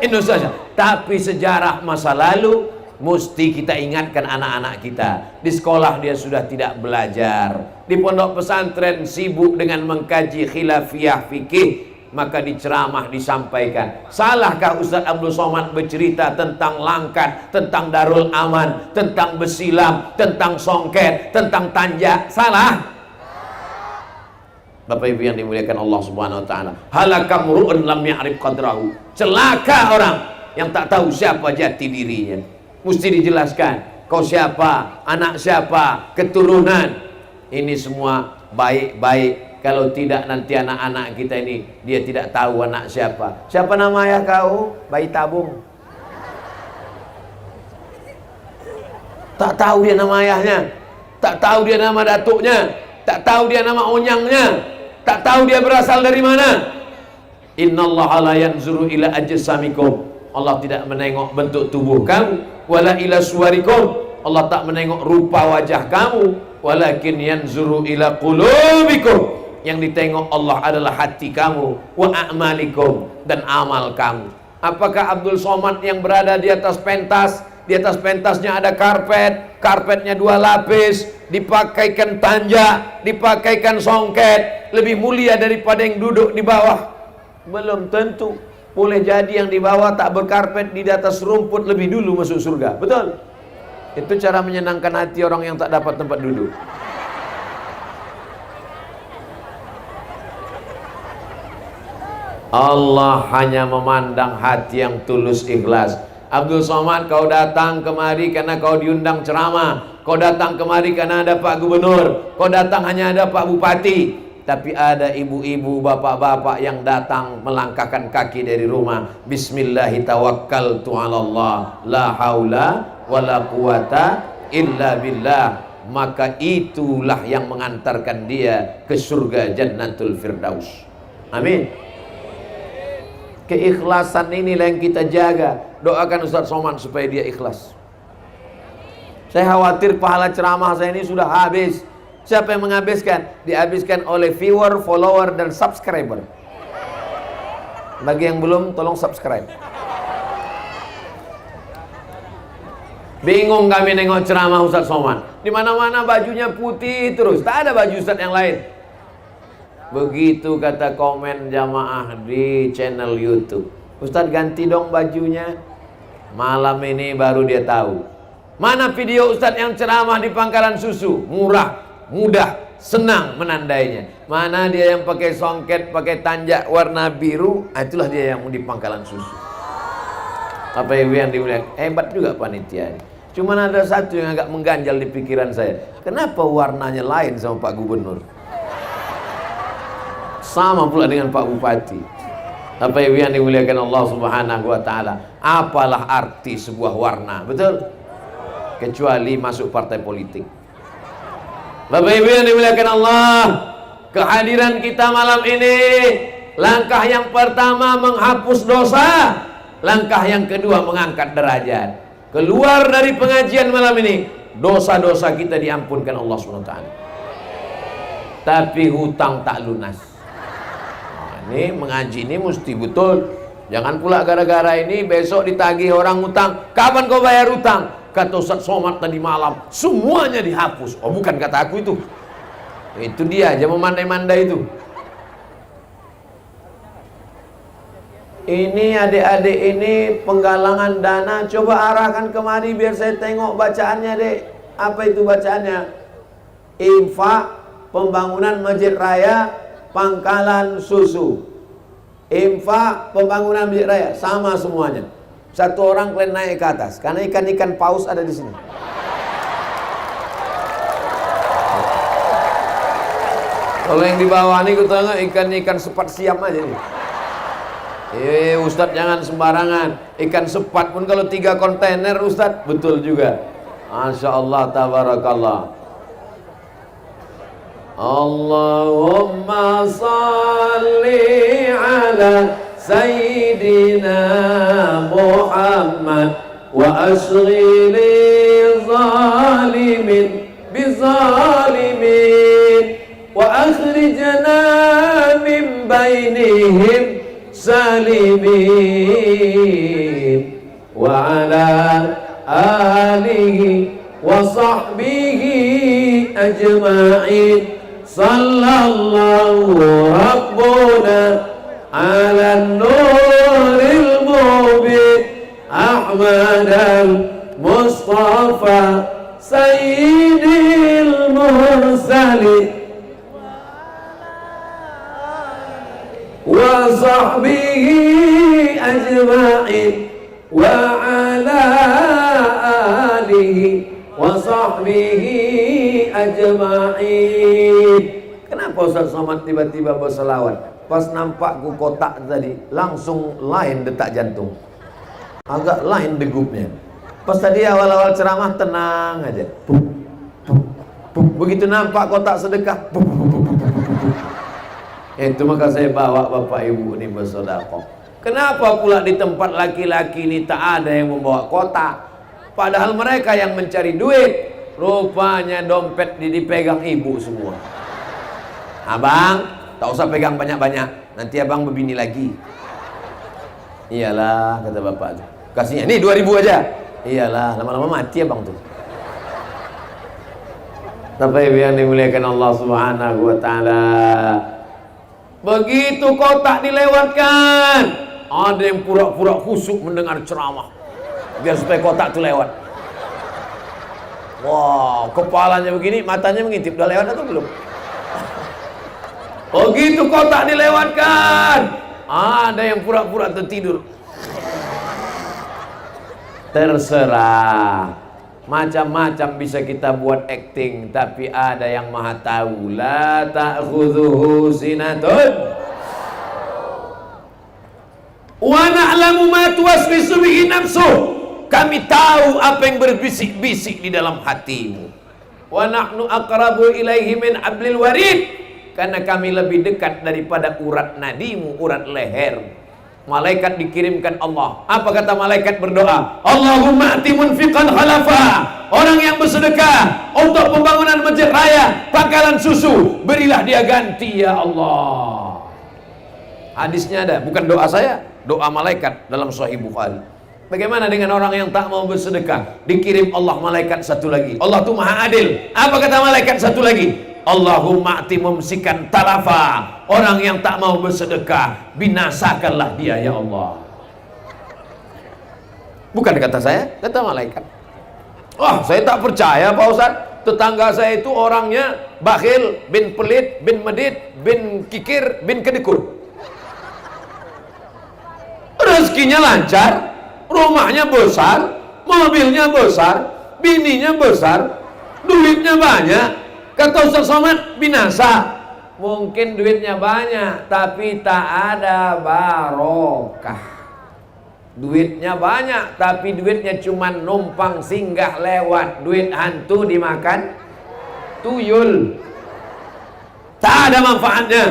Indonesia. Tapi sejarah masa lalu Mesti kita ingatkan anak-anak kita. Di sekolah dia sudah tidak belajar, di pondok pesantren sibuk dengan mengkaji khilafiyah fikih, maka diceramah disampaikan. Salahkah Ustaz Abdul Somad bercerita tentang langkat, tentang Darul Aman, tentang besilam, tentang songket, tentang tanjak? Salah. Bapak Ibu yang dimuliakan Allah Subhanahu wa taala. Halakam ru'un lam ya'rif qadrahu. Celaka orang yang tak tahu siapa jati dirinya. Mesti dijelaskan, kau siapa, anak siapa, keturunan. Ini semua baik-baik. Kalau tidak nanti anak-anak kita ini dia tidak tahu anak siapa. Siapa nama ayah kau? Bayi tabung. Tak tahu dia nama ayahnya, tak tahu dia nama datuknya, tak tahu dia nama onyangnya, tak tahu dia berasal dari mana. Innallaha la yanzuru ila ajsamikum. Allah tidak menengok bentuk tubuh kamu, wala ila suwarikum. Allah tak menengok rupa wajah kamu, walakin yanzuru ila qulubikum. Yang ditengok Allah adalah hati kamu, wa a'malikum, dan amal kamu. Apakah Abdul Somad yang berada di atas pentas, di atas pentasnya ada karpet, karpetnya 2 lapis, dipakaikan tanja, dipakaikan songket, lebih mulia daripada yang duduk di bawah? Belum tentu. Boleh jadi yang di bawah tak berkarpet, di atas rumput lebih dulu masuk surga. Betul? Itu cara menyenangkan hati orang yang tak dapat tempat duduk. Allah hanya memandang hati yang tulus ikhlas. Abdul Somad, kau datang kemari karena kau diundang ceramah, kau datang kemari karena ada Pak Gubernur, kau datang hanya ada Pak Bupati. Tapi ada ibu-ibu, bapak-bapak yang datang melangkahkan kaki dari rumah. Bismillahi tawakkaltu 'alallah, la haula wala quwata illa billah. Maka itulah yang mengantarkan dia ke surga Jannatul Firdaus. Amin. Keikhlasan inilah yang kita jaga. Doakan Ustaz Somad supaya dia ikhlas. Saya khawatir pahala ceramah saya ini sudah habis. Siapa yang menghabiskan? Dihabiskan oleh viewer, follower, dan subscriber. Bagi yang belum, tolong subscribe. Bingung kami nengok ceramah Ustaz Somad. Di mana-mana bajunya putih terus, tak ada baju Ustaz yang lain. Begitu kata komen jamaah di channel YouTube, Ustaz ganti dong bajunya. Malam ini baru dia tahu. Mana video Ustaz yang ceramah di Pangkalan Susu? Murah, mudah, senang menandainya. Mana dia yang pakai songket, pakai tanjak warna biru? Itulah dia yang di Pangkalan Susu. Apa ibu yang dimuliakan? Hebat juga panitia. Cuman ada satu yang agak mengganjal di pikiran saya. Kenapa warnanya lain sama Pak Gubernur? Sama pula dengan Pak Bupati. Apa ibu yang dimuliakan Allah Subhanahu wa taala? Apalah arti sebuah warna? Betul? Kecuali masuk partai politik. Bapak Ibu yang dimuliakan Allah, kehadiran kita malam ini, langkah yang pertama menghapus dosa, langkah yang kedua mengangkat derajat. Keluar dari pengajian malam ini, dosa-dosa kita diampunkan Allah SWT. Tapi hutang tak lunas. Nah, ini mengaji ini mesti betul. Jangan pula gara-gara ini besok ditagih orang hutang. Kapan kau bayar hutang? Kata Ustaz Somad tadi malam, semuanya dihapus. Oh, bukan kata aku itu. Itu dia aja memandai-mandai itu. Ini adik-adik ini penggalangan dana. Coba arahkan kemari biar saya tengok bacaannya, Dek. Apa itu bacaannya? Infak pembangunan Masjid Raya Pangkalan Susu. Infak pembangunan Masjid Raya, sama semuanya. Satu orang kalian naik ke atas karena ikan-ikan paus ada di sini. Kalau yang di bawah ini kita tengok ikan-ikan sepat siam aja nih. Ustadz jangan sembarangan. Ikan sepat pun kalau 3 kontainer Ustadz, betul juga. Masya Allah, tabarakallah. Allahumma salli ala Sayyidina Muhammad wa ashghili zalimin bizalimin wa akhrijna min bainihim salimin wa ala alihi wa sahbihi ajma'in. Sallallahu rabbuna ala nuril mubin Ahmad al-Mustafa sayyidil mursalin wa sahbihi ajma'in wa ala alihi wa sahbihi ajma'in. Kenapa Ustaz Somad tiba-tiba berselawat? Pas nampak ku kotak tadi langsung lain detak jantung, agak lain degupnya. Pas tadi awal-awal ceramah tenang aja, begitu nampak kotak sedekah, itu maka saya bawa bapak ibu ini bersedekah. Kenapa pula di tempat laki-laki ini tak ada yang membawa kotak, padahal mereka yang mencari duit? Rupanya dompet dipegang ibu semua. Abang, tak usah pegang banyak-banyak, nanti abang berbini lagi. Iyalah, kata bapak tuh, kasihnya nih 2000 aja. Iyalah, lama-lama mati abang tuh. Tapi yang dimuliakan Allah Subhanahu wa taala, begitu kotak dilewatkan, ada yang pura-pura khusyuk mendengar ceramah biar supaya kotak itu lewat. Wah, kepalanya begini, matanya mengintip, udah lewat atau belum? Begitu kotak dilewatkan, ada yang pura-pura tertidur. Terserah, macam-macam bisa kita buat acting, tapi ada yang maha tahu. La ta'khudhuhu sinatun wa na'lamu ma tuwaswisu bihi nafsuh. Kami tahu apa yang berbisik-bisik di dalam hatimu. Wa nahnu aqrabu ilaihi min hablil warid. Karena kami lebih dekat daripada urat nadimu, urat leher. Malaikat dikirimkan Allah. Apa kata malaikat berdoa? Allahumma ati munfiqan khalafa. Orang yang bersedekah untuk pembangunan masjid raya Pangkalan Susu, berilah dia ganti ya Allah. Hadisnya ada, bukan doa saya, doa malaikat dalam Sahih Bukhari. Bagaimana dengan orang yang tak mau bersedekah? Dikirim Allah malaikat satu lagi. Allah itu maha adil. Apa kata malaikat satu lagi? Allahumma ati mumsikan talafa. Orang yang tak mau bersedekah, binasakanlah dia ya Allah. Bukan kata saya, kata malaikat. Wah, saya tak percaya Pak Ustaz. Tetangga saya itu orangnya bakhil, bin pelit, bin medit, bin kikir, bin kedekur. Rezekinya lancar, rumahnya besar, mobilnya besar, bininya besar, duitnya banyak. Kata Ustaz Somad, binasa. Mungkin duitnya banyak, tapi tak ada barokah. Duitnya banyak, tapi duitnya cuma numpang singgah lewat. Duit hantu dimakan tuyul. Tak ada manfaatnya.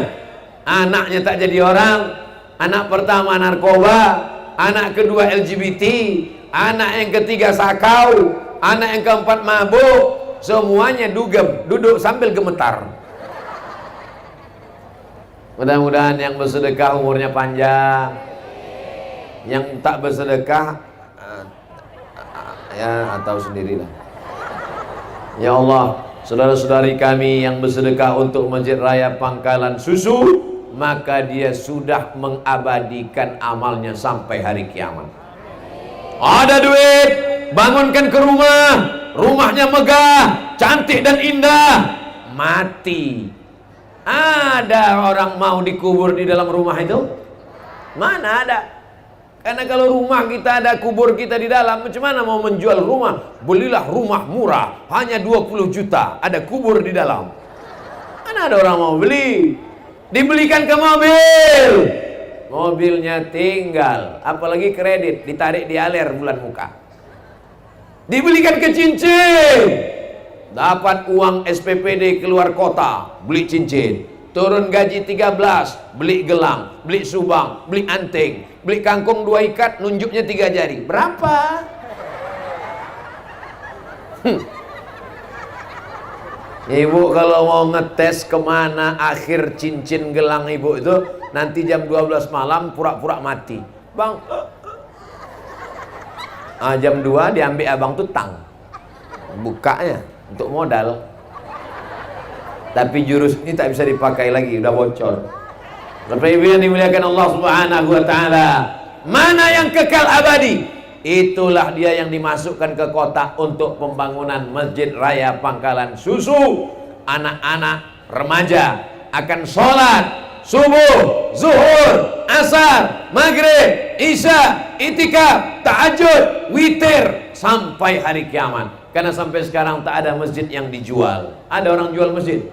Anaknya tak jadi orang. Anak pertama narkoba, anak kedua LGBT, anak yang ketiga sakau, anak yang keempat mabuk. Semuanya dugem, duduk sambil gemetar. Mudah-mudahan yang bersedekah umurnya panjang. Yang tak bersedekah ya atau sendirilah. Ya Allah, saudara-saudari kami yang bersedekah untuk Masjid Raya Pangkalan Susu, maka dia sudah mengabadikan amalnya sampai hari kiamat. Ada duit, bangunkan ke rumah, rumahnya megah, cantik dan indah. Mati, ada orang mau dikubur di dalam rumah itu? Mana ada? Karena kalau rumah kita ada, kubur kita di dalam, macam mana mau menjual rumah? Belilah rumah murah, hanya 20 juta, ada kubur di dalam. Mana ada orang mau beli? Dibelikan ke mobil, mobilnya tinggal, apalagi kredit, ditarik di aler bulan muka. Dibelikan ke cincin, dapat uang SPPD keluar kota, beli cincin. Turun gaji 13, beli gelang, beli subang, beli anting, beli kangkung 2 ikat, nunjuknya 3 jari. Berapa? Ibu kalau mau ngetes kemana akhir cincin gelang ibu itu, nanti jam 12 malam pura-pura mati. Bang, Jam 2 diambil abang tuh tang, bukanya untuk modal. Tapi jurus ini tak bisa dipakai lagi, udah bocor. Bapak Ibu yang dimuliakan Allah Subhanahu wa taala, mana yang kekal abadi? Itulah dia yang dimasukkan ke kota untuk pembangunan Masjid Raya Pangkalan Susu. Anak-anak remaja akan sholat subuh, zuhur, asar, maghrib, isya, itikaf, tahajud, witir sampai hari kiamat. Karena sampai sekarang tak ada masjid yang dijual. Ada orang jual masjid?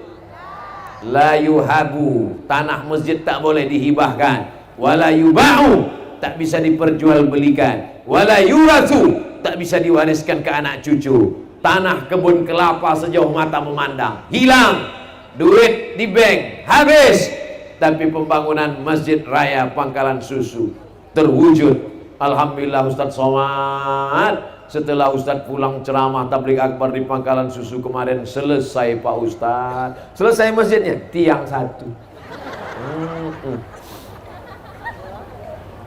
La yuhabu, tanah masjid tak boleh dihibahkan. Wala yuba'u, tak bisa diperjualbelikan. Wala yurathu, tak bisa diwariskan ke anak cucu. Tanah kebun kelapa sejauh mata memandang hilang, duit di bank habis. Tapi pembangunan Masjid Raya Pangkalan Susu terwujud. Alhamdulillah Ustadz Somad, setelah Ustadz pulang ceramah tabligh akbar di Pangkalan Susu kemarin, selesai Pak Ustadz, selesai masjidnya, tiang satu.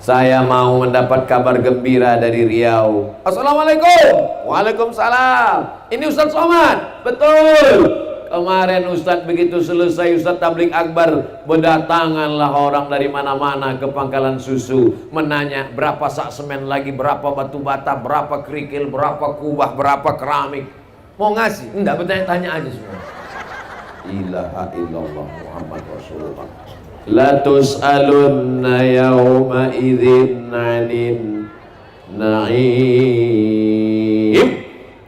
Saya mau mendapat kabar gembira dari Riau. Assalamualaikum. Waalaikumsalam. Ini Ustadz Somad. Betul. Kemarin Ustadz begitu selesai Ustadz tabligh akbar, berdatanganlah orang dari mana-mana ke Pangkalan Susu menanya berapa sak semen lagi, berapa batu bata, berapa kerikil, berapa kubah, berapa keramik. Mau ngasih? Enggak, bertanya-tanya aja semua. Ilaha illallah Muhammad Rasulullah. La tus'alunna yawma idzin 'anil na'im.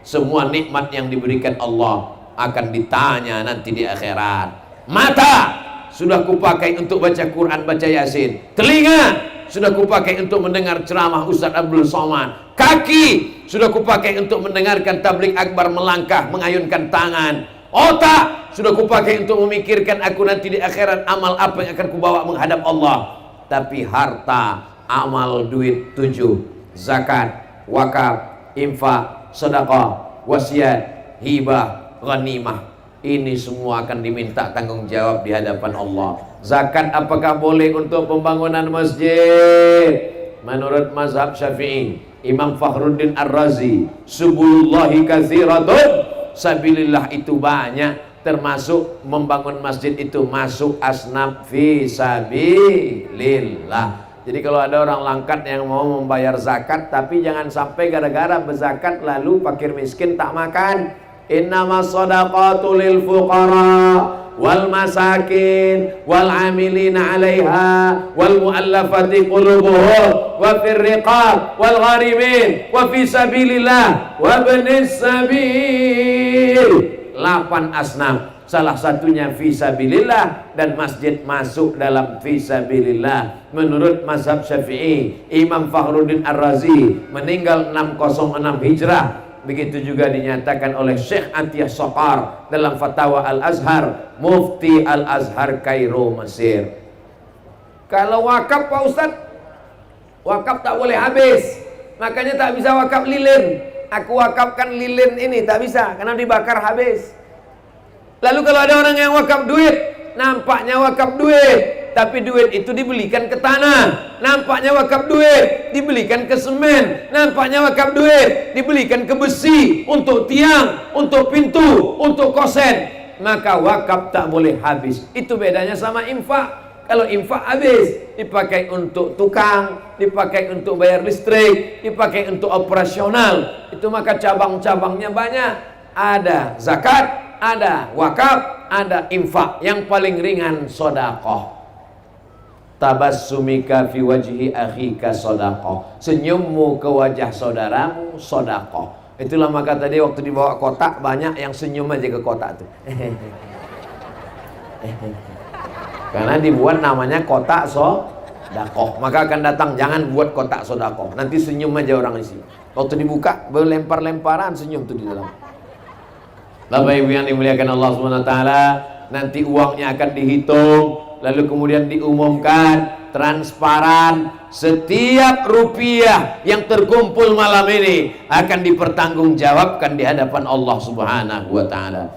Semua nikmat yang diberikan Allah akan ditanya nanti di akhirat. Mata sudah kupakai untuk baca Quran, baca Yasin. Telinga sudah kupakai untuk mendengar ceramah Ustadz Abdul Somad. Kaki sudah kupakai untuk mendengarkan tabligh akbar, melangkah, mengayunkan tangan. Otak sudah kupakai untuk memikirkan aku nanti di akhirat amal apa yang akan kubawa menghadap Allah. Tapi harta, amal, duit 7, zakat, wakaf, infak, sedekah, wasiat, hibah, ghanimah, ini semua akan diminta tanggung jawab di hadapan Allah. Zakat apakah boleh untuk pembangunan masjid? Menurut mazhab Syafi'i, Imam Fakhruddin Ar-Razi, subulullahi katsiratun, sabilillah itu banyak, termasuk membangun masjid itu masuk asnaf fi sabilillah. Jadi kalau ada orang langkat yang mau membayar zakat, tapi jangan sampai gara-gara berzakat lalu fakir miskin tak makan. Innamas shadaqatu lil fuqara wal masakin wal amilina 'alaiha wal mu'allafati qulubuhum wa fir riqab wal gharimin wa fi sabilillah wa ibnis sabil. 8 asnaf, salah satunya fisabilillah, dan masjid masuk dalam fisabilillah. Menurut mazhab Syafi'i, Imam Fakhruddin Ar-Razi meninggal 606 Hijrah. Begitu juga dinyatakan oleh Syekh Atiyah Soqar dalam Fatwa Al-Azhar, Mufti Al-Azhar Kairo, Mesir. Kalau wakaf Pak Ustadz, wakaf tak boleh habis, makanya tak bisa wakaf lilin. Aku wakafkan lilin ini, tak bisa karena dibakar habis. Lalu kalau ada orang yang wakaf duit, nampaknya wakaf duit, tapi duit itu dibelikan ke tanah. Nampaknya wakaf duit dibelikan ke semen. Nampaknya wakaf duit dibelikan ke besi, untuk tiang, untuk pintu, untuk kosen. Maka wakaf tak boleh habis. Itu bedanya sama infak. Kalau infak habis, dipakai untuk tukang, dipakai untuk bayar listrik, dipakai untuk operasional. Itu maka cabang-cabangnya banyak. Ada zakat, ada wakaf, ada infak. Yang paling ringan sedekah. Tabassumika fi wajhi akhika sedekah. Senyummu ke wajah saudaramu sedekah. Itulah maka tadi waktu dibawa kotak, banyak yang senyum aja ke kotak itu. Karena dibuat namanya kotak sedekah. Maka akan datang, jangan buat kotak sedekah, nanti senyum aja orang isi. Waktu dibuka berlempar-lemparan senyum tuh di dalam. Bapak Ibu yang dimuliakan Allah SWT, nanti uangnya akan dihitung, lalu kemudian diumumkan transparan. Setiap rupiah yang terkumpul malam ini akan dipertanggungjawabkan di hadapan Allah Subhanahu wa taala.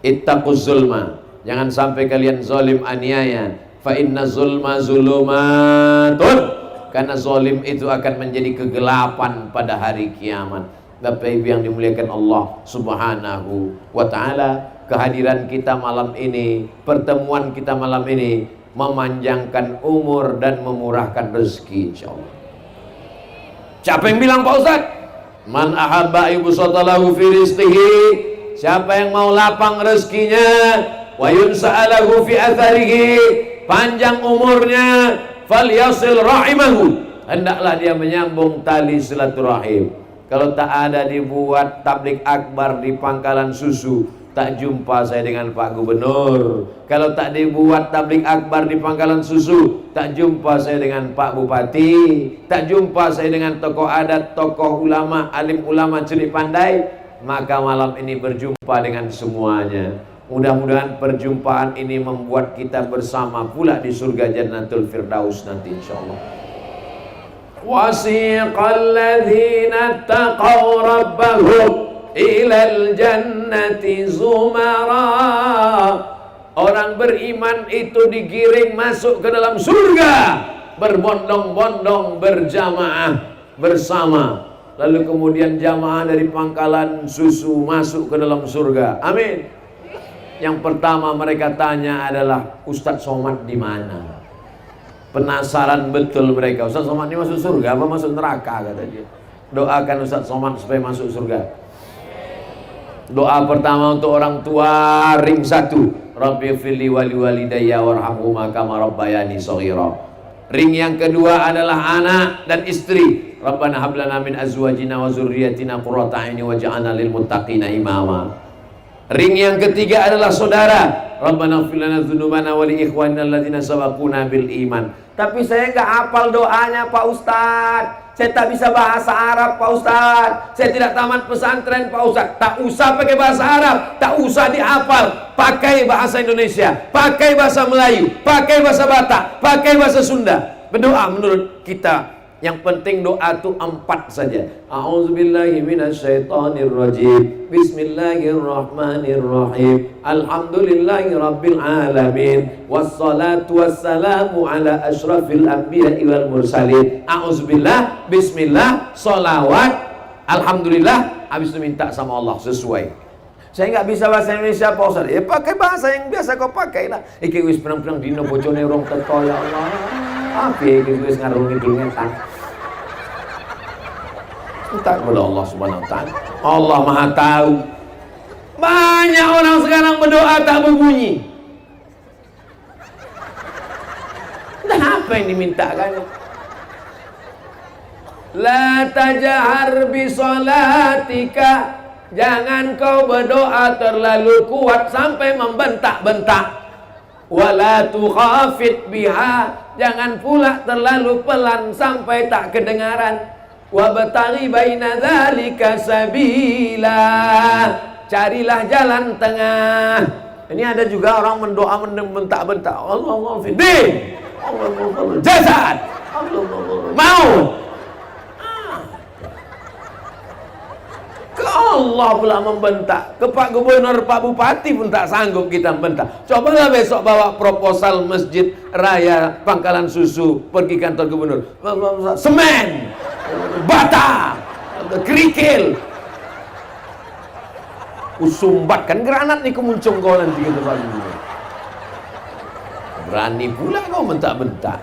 Ittaquz zulma, jangan sampai kalian zalim aniaya. Fa inna zulma zulumatun, karena zalim itu akan menjadi kegelapan pada hari kiamat. Bapak Ibu yang dimuliakan Allah Subhanahu wa Ta'ala, kehadiran kita malam ini, pertemuan kita malam ini memanjangkan umur dan memurahkan rezeki, insyaallah. Siapa yang bilang Pak Ustaz? Man ahabba yubsatalahu fi rizqihi, siapa yang mau lapang rezekinya, wa yunsa'alahu fi atharihi, panjang umurnya, falyasil rahimahu, hendaklah dia menyambung tali silaturahim. Kalau tak ada dibuat tablik akbar di Pangkalan Susu, tak jumpa saya dengan Pak Gubernur. Kalau tak dibuat tablik akbar di Pangkalan Susu, tak jumpa saya dengan Pak Bupati, tak jumpa saya dengan tokoh adat, tokoh ulama, alim ulama celik pandai. Maka malam ini berjumpa dengan semuanya. Mudah-mudahan perjumpaan ini membuat kita bersama pula di surga Jannatul Firdaus nanti, insyaallah. Wasiqal ladzina taqaw rabbahum ilal jannati zumara. Orang beriman itu digiring masuk ke dalam surga berbondong-bondong, berjamaah bersama. Lalu kemudian jamaah dari Pangkalan Susu masuk ke dalam surga. Amin. Yang pertama mereka tanya adalah, Ustadz Somad di mana? Penasaran betul mereka. Ustadz Somad ini masuk surga apa masuk neraka, kata dia. Doakan Ustadz Somad supaya masuk surga. Doa pertama untuk orang tua, ring 1, Rabbi firli wali walidayya warhamhuma kama rabbayani shaghira. Ring yang kedua adalah anak dan istri. Rabbana hab lana min azwajina wa dzurriyyatina qurrata a'yun waj'alna lil muttaqina imama. Ring yang ketiga adalah saudara. Rabbana ighfir lana dzunubana wa li ikhwanina alladzina sabaquna bil iman. Tapi saya enggak hafal doanya Pak Ustadz. Saya tak bisa bahasa Arab Pak Ustadz. Saya tidak tamat pesantren Pak Ustadz. Tak usah pakai bahasa Arab, tak usah dihafal. Pakai bahasa Indonesia, pakai bahasa Melayu, pakai bahasa Batak, pakai bahasa Sunda. Berdoa menurut kita. Yang penting doa itu 4 saja. A'udzubillahi minasyaitonirrajim. Bismillahirrahmanirrahim. Alhamdulillahi rabbil alamin. Wassalatu wassalamu ala asyrafil anbiya'i wal mursalin. A'udzubillah, bismillah, sholawat, alhamdulillah. Habis itu minta sama Allah sesuai. Saya nggak bisa bahasa Indonesia Pak Ustaz. Ya pakai bahasa yang biasa kau pakai lah. Iki wis perang-perang dino bocone rong teko ya Allah. Tapi iki wis ngarungi dingetan. Entar kepada Allah Subhanahu wa taala. Allah Maha tahu. Banyak orang sekarang berdoa tak berbunyi. Dan apa yang dimintakan? La tajahar bi sholatika. Jangan kau berdoa terlalu kuat sampai membentak-bentak. Wala tukhafit biha. Jangan pula terlalu pelan sampai tak kedengaran. Wabtaghi baina dzalika sabila. Carilah jalan tengah. Ini ada juga orang mendoa membentak-bentak. Allahu fiddin. Allahu jasad. Allahu maut. Ke Allah pula membentak. Ke Pak Gubernur, Pak Bupati pun tak sanggup kita membentak. Cobalah besok bawa proposal Masjid Raya Pangkalan Susu pergi kantor Gubernur. Semen, bata, kerikil, usumbatkan granat nih kemuncung kau nanti gitu lagi. Berani pula kau bentak-bentak.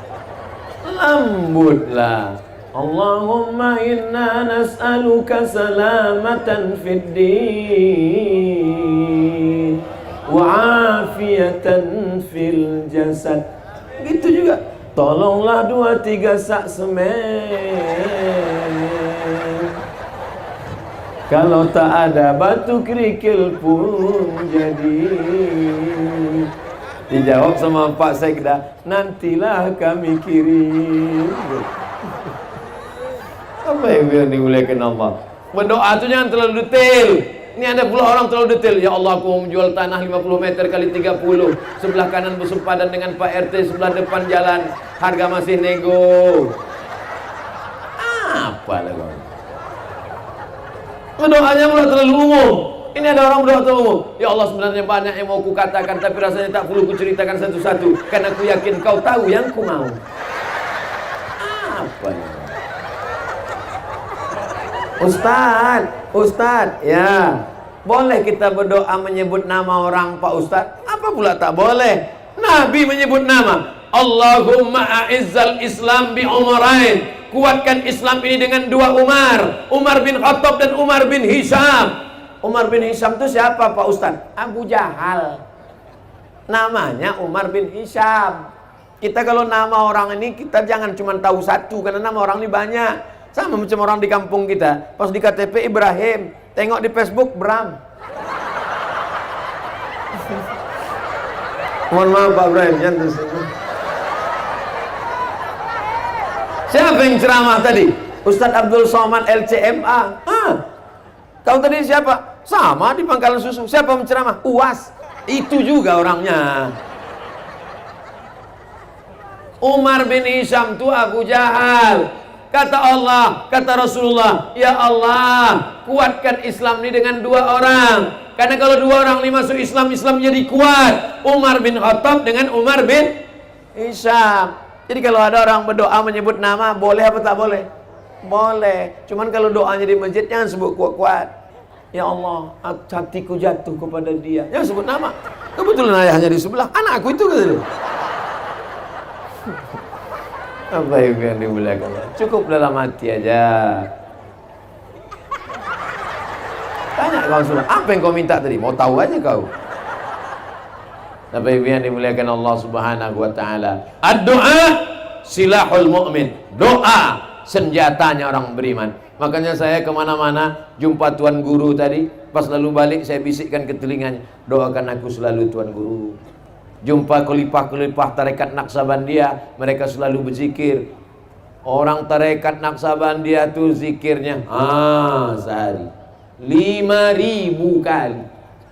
Lembutlah. Allahumma inna nas'aluka salamatan fid din wa afiyatan fil jasad. Gitu juga. Tolonglah 2-3 sak semen. Kalau tak ada batu kerikil pun jadi. Dijawab sama Pak Sekda, nantilah kami kirim. Apa yang dimuliakan Allah? Berdoa itu jangan terlalu detail. Ini ada pula orang terlalu detail. Ya Allah, aku mau menjual tanah 50 meter kali 30. Sebelah kanan bersempadan dengan Pak RT, sebelah depan jalan. Harga masih nego. Apa lah kau? Berdoanya pula terlalu umum. Ini ada orang berdoa terlalu umum. Ya Allah, sebenarnya banyak yang mau ku katakan, tapi rasanya tak perlu ku ceritakan satu-satu. Karena aku yakin kau tahu yang ku mau. Apa ya? Ustaz, ya. Boleh kita berdoa menyebut nama orang Pak Ustaz? Apa pula tak boleh? Nabi menyebut nama. Allahumma a'izzal Islam bi Umarain. Kuatkan Islam ini dengan dua Umar. Umar bin Khattab dan Umar bin Hisham. Umar bin Hisham itu siapa Pak Ustaz? Abu Jahal. Namanya Umar bin Hisham. Kita kalau nama orang ini kita jangan cuma tahu satu, karena nama orang ini banyak. Sama macam orang di kampung kita, pas di KTP Ibrahim, tengok di Facebook Bram. Mohon maaf Pak Ibrahim, jangan. Siapa yang ceramah tadi? Ustadz Abdul Somad LCMA. Kau tadi siapa? Sama di Pangkalan Susu. Siapa yang ceramah? UAS. Itu juga orangnya. Umar bin Hisham itu Abu Jahal. Kata Allah, kata Rasulullah, ya Allah, kuatkan Islam ini dengan dua orang. Karena kalau dua orang ini masuk Islam, Islam jadi kuat. Umar bin Khattab dengan Umar bin Hisham. Jadi kalau ada orang berdoa menyebut nama, boleh apa tak boleh? Boleh. Cuman kalau doanya di masjid, jangan sebut kuat-kuat. Ya Allah, hatiku jatuh kepada dia. Jangan sebut nama. Kebetulan ayahnya di sebelah, anakku itu gitu. Apa yang dimuliakan Allah? Cukup dalam hati aja. Tanya kau sudah, apa yang kau minta tadi? Mau tahu aja kau. Apa yang dimuliakan Allah Subhanahu wa taala? Ad-du'a silahul mu'min. Doa senjatanya orang beriman. Makanya saya kemana-mana jumpa tuan guru tadi, pas lalu balik saya bisikkan ke telinganya, doakan aku selalu tuan guru. Jumpa kelipah-kelipah tarekat Naksabandia, mereka selalu berzikir. Orang tarekat Naksabandia tuh zikirnya sehari 5.000 kali.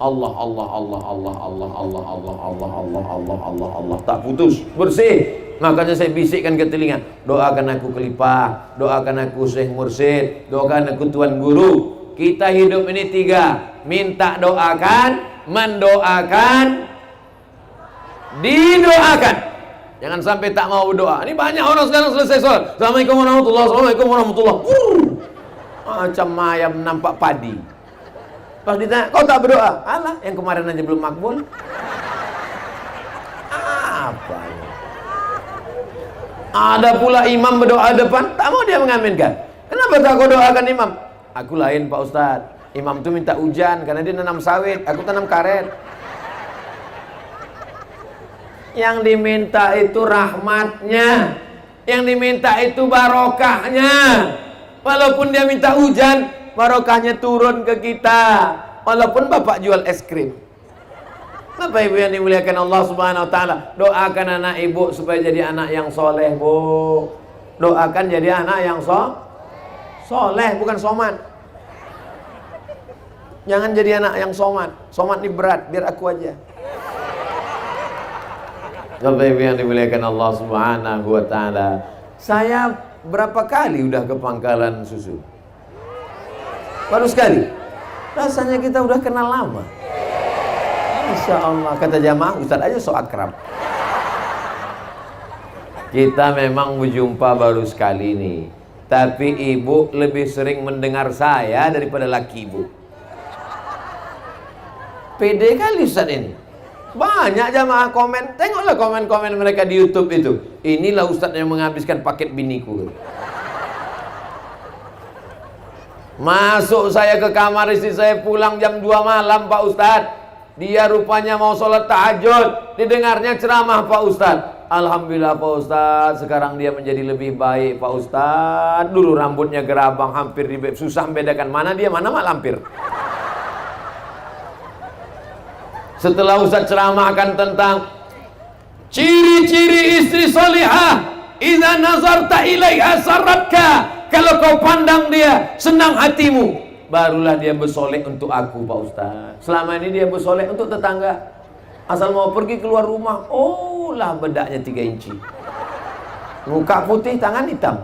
Allah Allah Allah Allah Allah Allah Allah Allah Allah Allah Allah Allah, tak putus, bersih. Makanya saya bisikkan ke telinga, doakan aku kelipah, doakan aku Syekh Mursyid, doakan aku tuan guru. Kita hidup ini tiga, minta doakan, mendoakan, didoakan. Jangan sampai tak mau berdoa. Ini banyak orang sekarang selesai sholat, Assalamualaikum warahmatullahi wabarakatuh, Assalamualaikum warahmatullahi wabarakatuh. Macam ayam nampak padi. Pas ditanya, kau tak berdoa? Alah, yang kemarin aja belum makbul. Apa ini? Ada pula imam berdoa depan, tak mau dia mengaminkan. Kenapa tak kau doakan imam? Aku lain Pak Ustadz. Imam itu minta hujan karena dia nanam sawit, aku tanam karet. Yang diminta itu rahmatnya, yang diminta itu barokahnya. Walaupun dia minta hujan, barokahnya turun ke kita. Walaupun bapak jual es krim. Bapak ibu yang dimuliakan Allah Subhanahu wa taala, doakan anak ibu supaya jadi anak yang soleh, Bu. Doakan jadi anak yang soleh, bukan somat. Jangan jadi anak yang somat. Somat ini berat, biar aku aja. Bapak ibu yang dimuliakan Allah Subhanahu wa taala, saya berapa kali udah ke Pangkalan Susu? Baru sekali. Rasanya kita udah kenal lama. Insya Allah, kata jamaah, Ustaz aja so akrab. Kita memang berjumpa baru sekali nih, tapi ibu lebih sering mendengar saya daripada laki ibu. Pede kali Ustaz ini. Banyak jamaah komen, tengoklah komen-komen mereka di YouTube itu. Inilah Ustaz yang menghabiskan paket biniku. Masuk saya ke kamar istri saya, pulang jam 2 malam Pak Ustaz. Dia rupanya mau sholat tahajud, didengarnya ceramah Pak Ustaz. Alhamdulillah Pak Ustaz, sekarang dia menjadi lebih baik Pak Ustaz. Dulu rambutnya gerabang, hampir susah membedakan mana dia, mana mak lampir. Setelah Ustaz ceramahkan tentang ciri-ciri istri solihah, idza nazarta ilaiha sarratka, kalau kau pandang dia senang hatimu, barulah dia bersoleh untuk aku Pak Ustaz. Selama ini dia bersoleh untuk tetangga. Asal mau pergi keluar rumah, oh lah bedaknya 3 inci, muka putih, tangan hitam.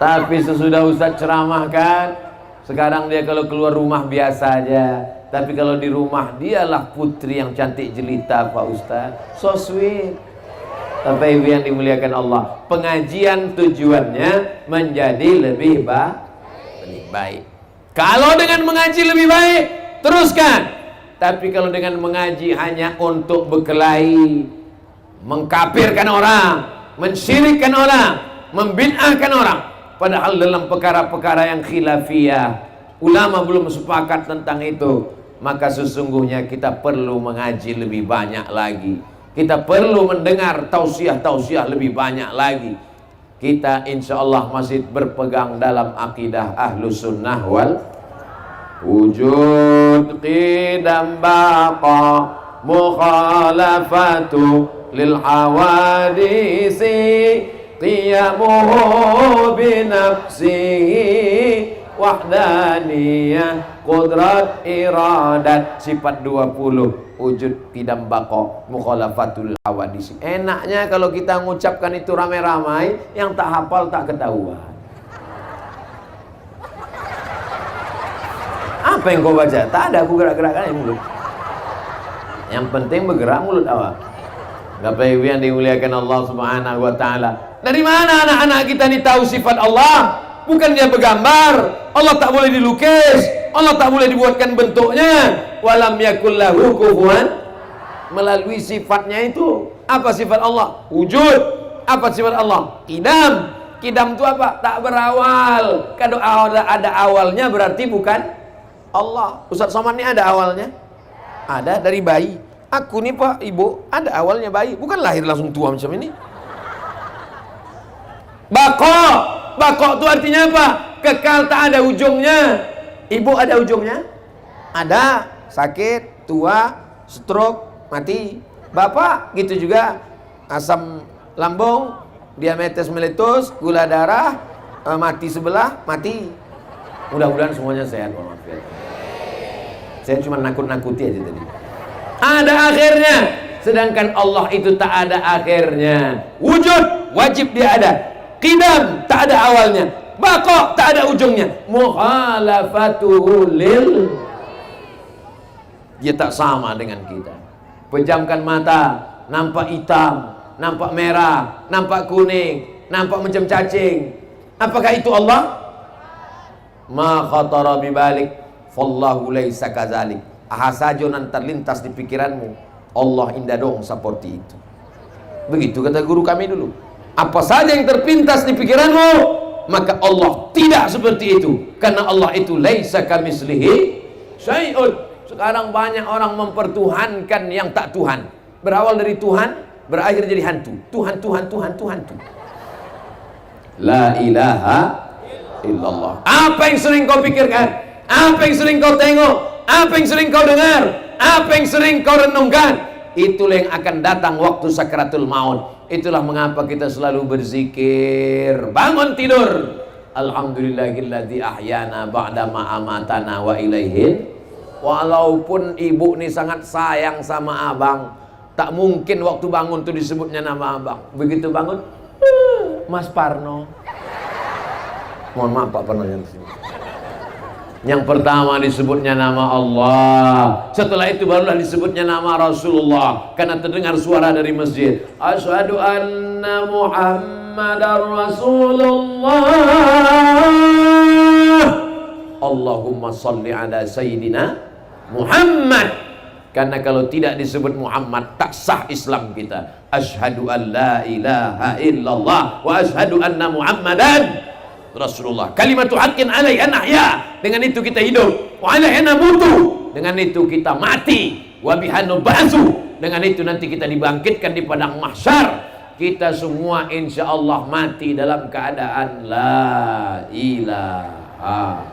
Tapi sesudah Ustaz ceramahkan, sekarang dia kalau keluar rumah biasa aja. Tapi kalau di rumah, dialah putri yang cantik jelita Pak Ustaz. So sweet. Bapak Ibu yang dimuliakan Allah, pengajian tujuannya menjadi lebih baik. Kalau dengan mengaji lebih baik, teruskan. Tapi kalau dengan mengaji hanya untuk berkelahi, mengkafirkan orang, mensyirikkan orang, membid'ahkan orang, padahal dalam perkara-perkara yang khilafiyah ulama belum sepakat tentang itu, maka sesungguhnya kita perlu mengaji lebih banyak lagi. Kita perlu mendengar tausiah-tausiah lebih banyak lagi. Kita insya Allah masih berpegang dalam akidah Ahlus Sunnah wal wujud qidam baqa mukhalafatu lil hawadisi qiyamuhu binafsihi wahdaniyah qudrat iradat. Sifat 20 wujud qidam baqa mukhalafatul hawadisi. Enaknya kalau kita mengucapkan itu ramai-ramai, yang tak hafal tak ketahuan. Apa yang kau baca? Tak ada, aku gerak-gerakkan mulut. Yang penting bergerak mulut awak. Bapak Ibu yang dimuliakan Allah Subhanahu wa taala. Dari mana anak-anak kita ini tahu sifat Allah? Bukan dia bergambar. Allah tak boleh dilukis. Allah tak boleh dibuatkan bentuknya. Walam yakul lahu kufuwan. Melalui sifatnya itu. Apa sifat Allah? Wujud. Apa sifat Allah? Qidam. Qidam itu apa? Tak berawal. Kalau ada awalnya berarti bukan Allah. Ustaz Somad ini ada awalnya? Ada, dari bayi. Aku nih Pak, Ibu, ada awalnya bayi. Bukan lahir langsung tua macam ini. Bako. Bako itu artinya apa? Kekal, tak ada ujungnya. Ibu ada ujungnya? Ada. Sakit, tua, stroke, mati. Bapak gitu juga. Asam lambung, diabetes meletus, gula darah, mati sebelah, mati. Mudah-mudahan semuanya sehat. Saya cuma nakut-nakuti aja tadi. Ada akhirnya. Sedangkan Allah itu tak ada akhirnya. Wujud, wajib dia ada. Qidam, tak ada awalnya. Baqa, tak ada ujungnya. Mukhalafatuhu lil. Dia tak sama dengan kita. Pejamkan mata, nampak hitam, nampak merah, nampak kuning, nampak macam cacing. Apakah itu Allah? Ma khatara bibalik fallahu laisa kadzalik. Ahasajon terlintas di pikiranmu, Allah indah dong seperti itu. Begitu kata guru kami dulu. Apa saja yang terpintas di pikiranmu, maka Allah tidak seperti itu. Karena Allah itu laisa kamislihi syai'un. Sekarang banyak orang mempertuhankan yang tak Tuhan. Berawal dari Tuhan, berakhir jadi hantu. Tuhan. La ilaha illallah. Apa yang sering kau pikirkan? Apa yang sering kau tengok? Apa yang sering kau dengar? Apa yang sering kau renungkan? Itulah yang akan datang waktu sakaratul maut. Itulah mengapa kita selalu berzikir. Bangun tidur, alhamdulillahilladzi ahyana ba'da ma amatana wa ilaihin. Walaupun ibu ini sangat sayang sama abang, tak mungkin waktu bangun tuh disebutnya nama abang. Begitu bangun, Mas Parno. Mohon maaf Pak Parno yang sini. Yang pertama disebutnya nama Allah. Setelah itu barulah disebutnya nama Rasulullah. Karena terdengar suara dari masjid. Asyhadu anna Muhammadar Rasulullah. Allahumma salli ala Sayyidina Muhammad. Karena kalau tidak disebut Muhammad, tak sah Islam kita. Asyhadu an la ilaha illallah wa asyhadu anna Muhammadan Rasulullah. Kalimatu haqqin alaihi nahya. Dengan itu kita hidup. Wa alaihi namutu. Dengan itu kita mati. Wa bihanu ba'su. Dengan itu nanti kita dibangkitkan di padang mahsyar. Kita semua insyaallah mati dalam keadaan la ilaha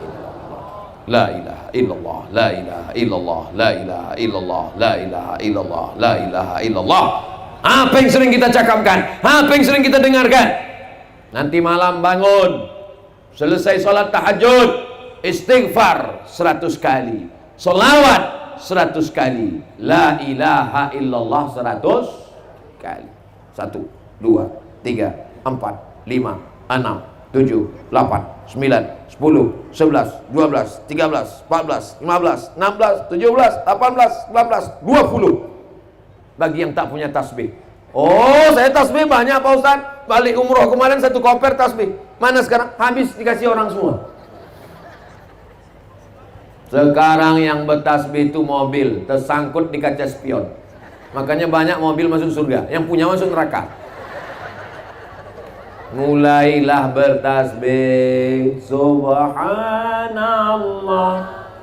illallah. La ilaha illallah. La ilaha illallah. La ilaha illallah. La ilaha illallah. La ilaha illallah. Apa yang sering kita cakapkan? Apa yang sering kita dengarkan? Nanti malam bangun, selesai sholat tahajud, istighfar 100 kali, sholawat 100 kali, la ilaha illallah 100 kali. 1, 2, 3, 4, 5, 6, 7, 8, 9, 10, 11, 12, 13, 14, 15, 16, 17, 18, 19, 20. Bagi yang tak punya tasbih, Oh, saya tasbih banyak Pak Ustaz. Balik umroh kemarin 1 koper tasbih. Mana sekarang? Habis dikasih orang semua. Sekarang yang bertasbih itu mobil tersangkut di kaca spion. Makanya banyak mobil masuk surga, yang punya masuk neraka. Mulailah bertasbih subhanallah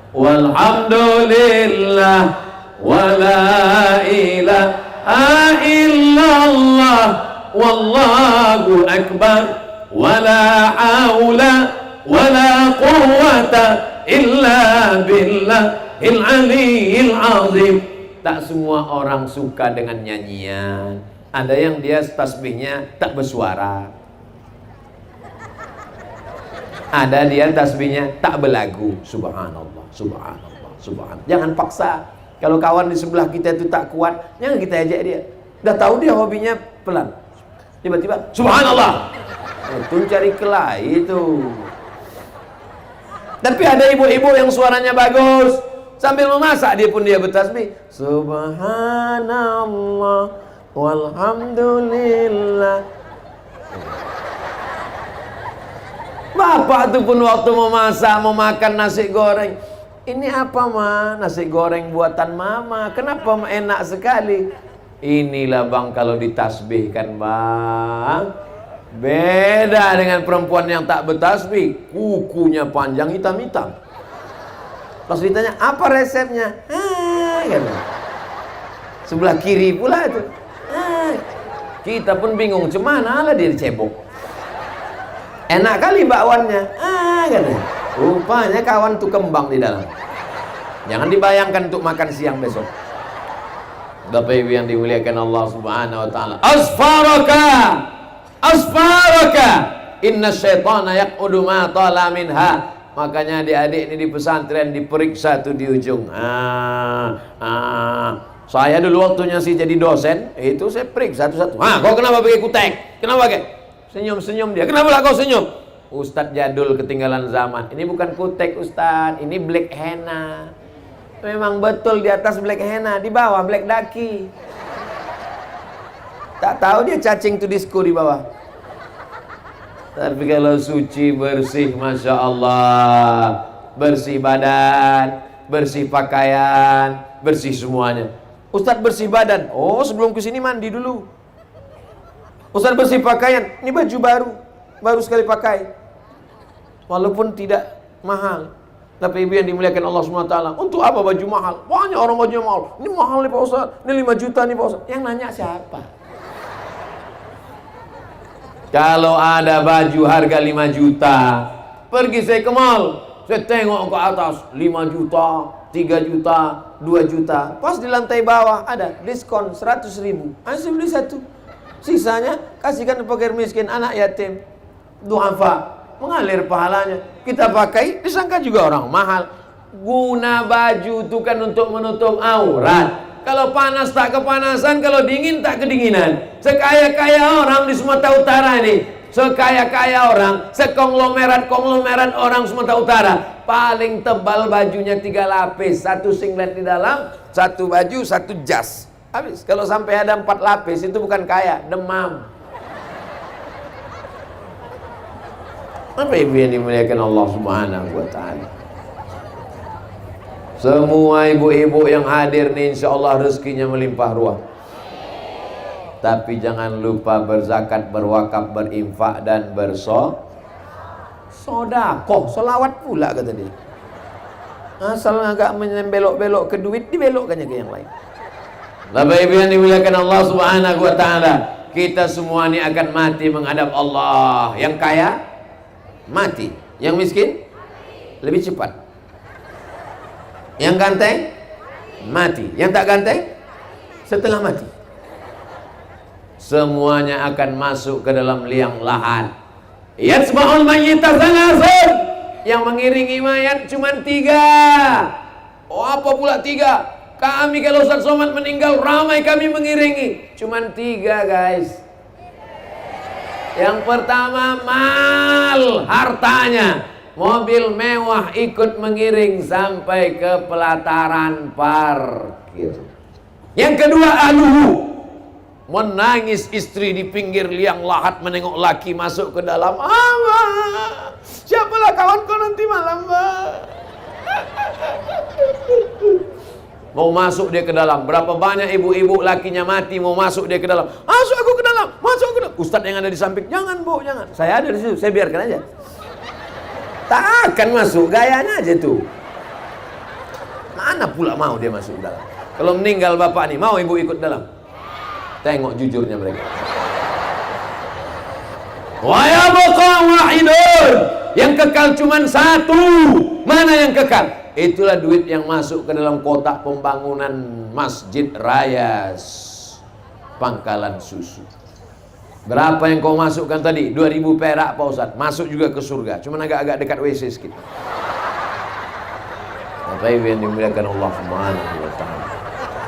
walhamdulillah wala ilaha illallah wallahu akbar wala haula wala quwwata illa billahil aliyyil azim. Tak semua orang suka dengan nyanyian. Ada yang dia tasbihnya tak bersuara. Ada dia tasbihnya tak berlagu. Subhanallah, subhanallah, subhanallah. Jangan paksa. Kalau kawan di sebelah kita itu tak kuat, jangan kita ajak dia. Udah tahu dia hobinya pelan. Tiba-tiba subhanallah. Itu cari kelahi itu. Tapi ada ibu-ibu yang suaranya bagus, sambil memasak dia pun dia bertasbih. Subhanallah walhamdulillah. Bapak itu pun waktu memasak, mau makan nasi goreng. Ini apa ma? Nasi goreng buatan mama. Kenapa enak sekali? Inilah bang kalau ditasbihkan bang. Beda dengan perempuan yang tak bertasbih, kukunya panjang hitam-hitam. Pas ditanya apa resepnya, kan? Sebelah kiri pula itu. Kita pun bingung, cemana lah dia dicebok. Enak kali bakwannya, kan? Rupanya kawan tuh kembang di dalam. Jangan dibayangkan untuk makan siang besok. Bapak Ibu yang dimuliakan Allah Subhanahu wa taala. Asfaraka inna syaitana yaqudu ma tala minha. Makanya adik-adik ini di pesantren diperiksa tuh di ujung. Saya dulu waktunya sih jadi dosen, itu saya periksa satu-satu. Kau kenapa pakai kutek? Kenapa pakai? Senyum-senyum dia. Kenapa lah kau senyum? Ustadz jadul ketinggalan zaman. Ini bukan kutek Ustadz, ini black henna. Memang betul di atas black henna, di bawah black daki. Tak tahu dia cacing tuh disco di bawah. Tapi kalau suci bersih, masya Allah, bersih badan, bersih pakaian, bersih semuanya. Ustadz bersih badan. Oh, sebelum kesini mandi dulu. Ustadz bersih pakaian. Ini baju baru sekali pakai. Walaupun tidak mahal. Tapi ibu yang dimuliakan Allah SWT, untuk apa baju mahal? Banyak orang bajunya mahal. Ini mahal nih Pak Ustadz, ini 5 juta nih Pak Ustadz. Yang nanya siapa? Kalau ada baju harga 5 juta, pergi saya ke mall, saya tengok ke atas 5 juta, 3 juta, 2 juta. Pas di lantai bawah ada diskon 100.000. Saya beli satu. Sisanya kasihkan ke fakir miskin, anak yatim, duafa. Mengalir pahalanya. Kita pakai, disangka juga orang mahal. Guna baju itu kan untuk menutup aurat. Kalau panas tak kepanasan, kalau dingin tak kedinginan. Sekaya-kaya orang di Sumatera Utara ini, sekaya-kaya orang, sekonglomerat orang Sumatera Utara, paling tebal bajunya 3 lapis, 1 singlet di dalam, 1 baju, 1 jas. Habis. Kalau sampai ada 4 lapis, itu bukan kaya, demam. Apa ibu yang dimuliakan Allah Subhanahu wa ta'ala? Semua ibu-ibu yang hadir nih, insya Allah rezekinya melimpah ruah. Tapi jangan lupa berzakat, berwakaf, berinfak, dan bersodakoh. Solawat pula kata dia. Asal agak membelok-belok ke duit, dibelokkannya ke yang lain. Bapak Ibu yang dimuliakan Allah Subhanahu wa ta'ala, kita semua ini akan mati menghadap Allah. Yang kaya mati, yang miskin lebih cepat. Yang ganteng mati, yang tak ganteng setelah mati. Semuanya akan masuk ke dalam liang lahat. Yatsba'ul mayyita salasun. Yang mengiringi mayat cuma 3. Oh, apa pula 3? Kami kalau Ustaz Somad meninggal ramai kami mengiringi. Cuma 3 guys. Yang pertama mal, hartanya. Mobil mewah ikut mengiring sampai ke pelataran parkir. Yang kedua ahluhu, Menangis istri di pinggir liang lahat menengok laki masuk ke dalam. Abah, siapalah kawan kau nanti malam, Mbak? Mau masuk dia ke dalam. Berapa banyak ibu-ibu lakinya mati mau masuk dia ke dalam. Masuk aku ke dalam, masuk aku ke dalam. Ustadz yang ada di samping, jangan Bu, jangan. Saya ada di situ, saya biarkan aja. Tak akan masuk, gayanya aja tuh. Mana pula mau dia masuk ke dalam. Kalau meninggal bapak nih, mau ibu ikut dalam? Tengok jujurnya mereka. Wa yabqa wahidun. Yang kekal cuman satu. Mana yang kekal? Itulah duit yang masuk ke dalam kotak pembangunan Masjid Raya Pangkalan Susu. Berapa yang kau masukkan tadi? 2.000 perak Pak Ustadz. Masuk juga ke surga. Cuman agak-agak dekat WC sedikit. Bapak Ibu yang dimuliakan Allah Subhanahu wa taala.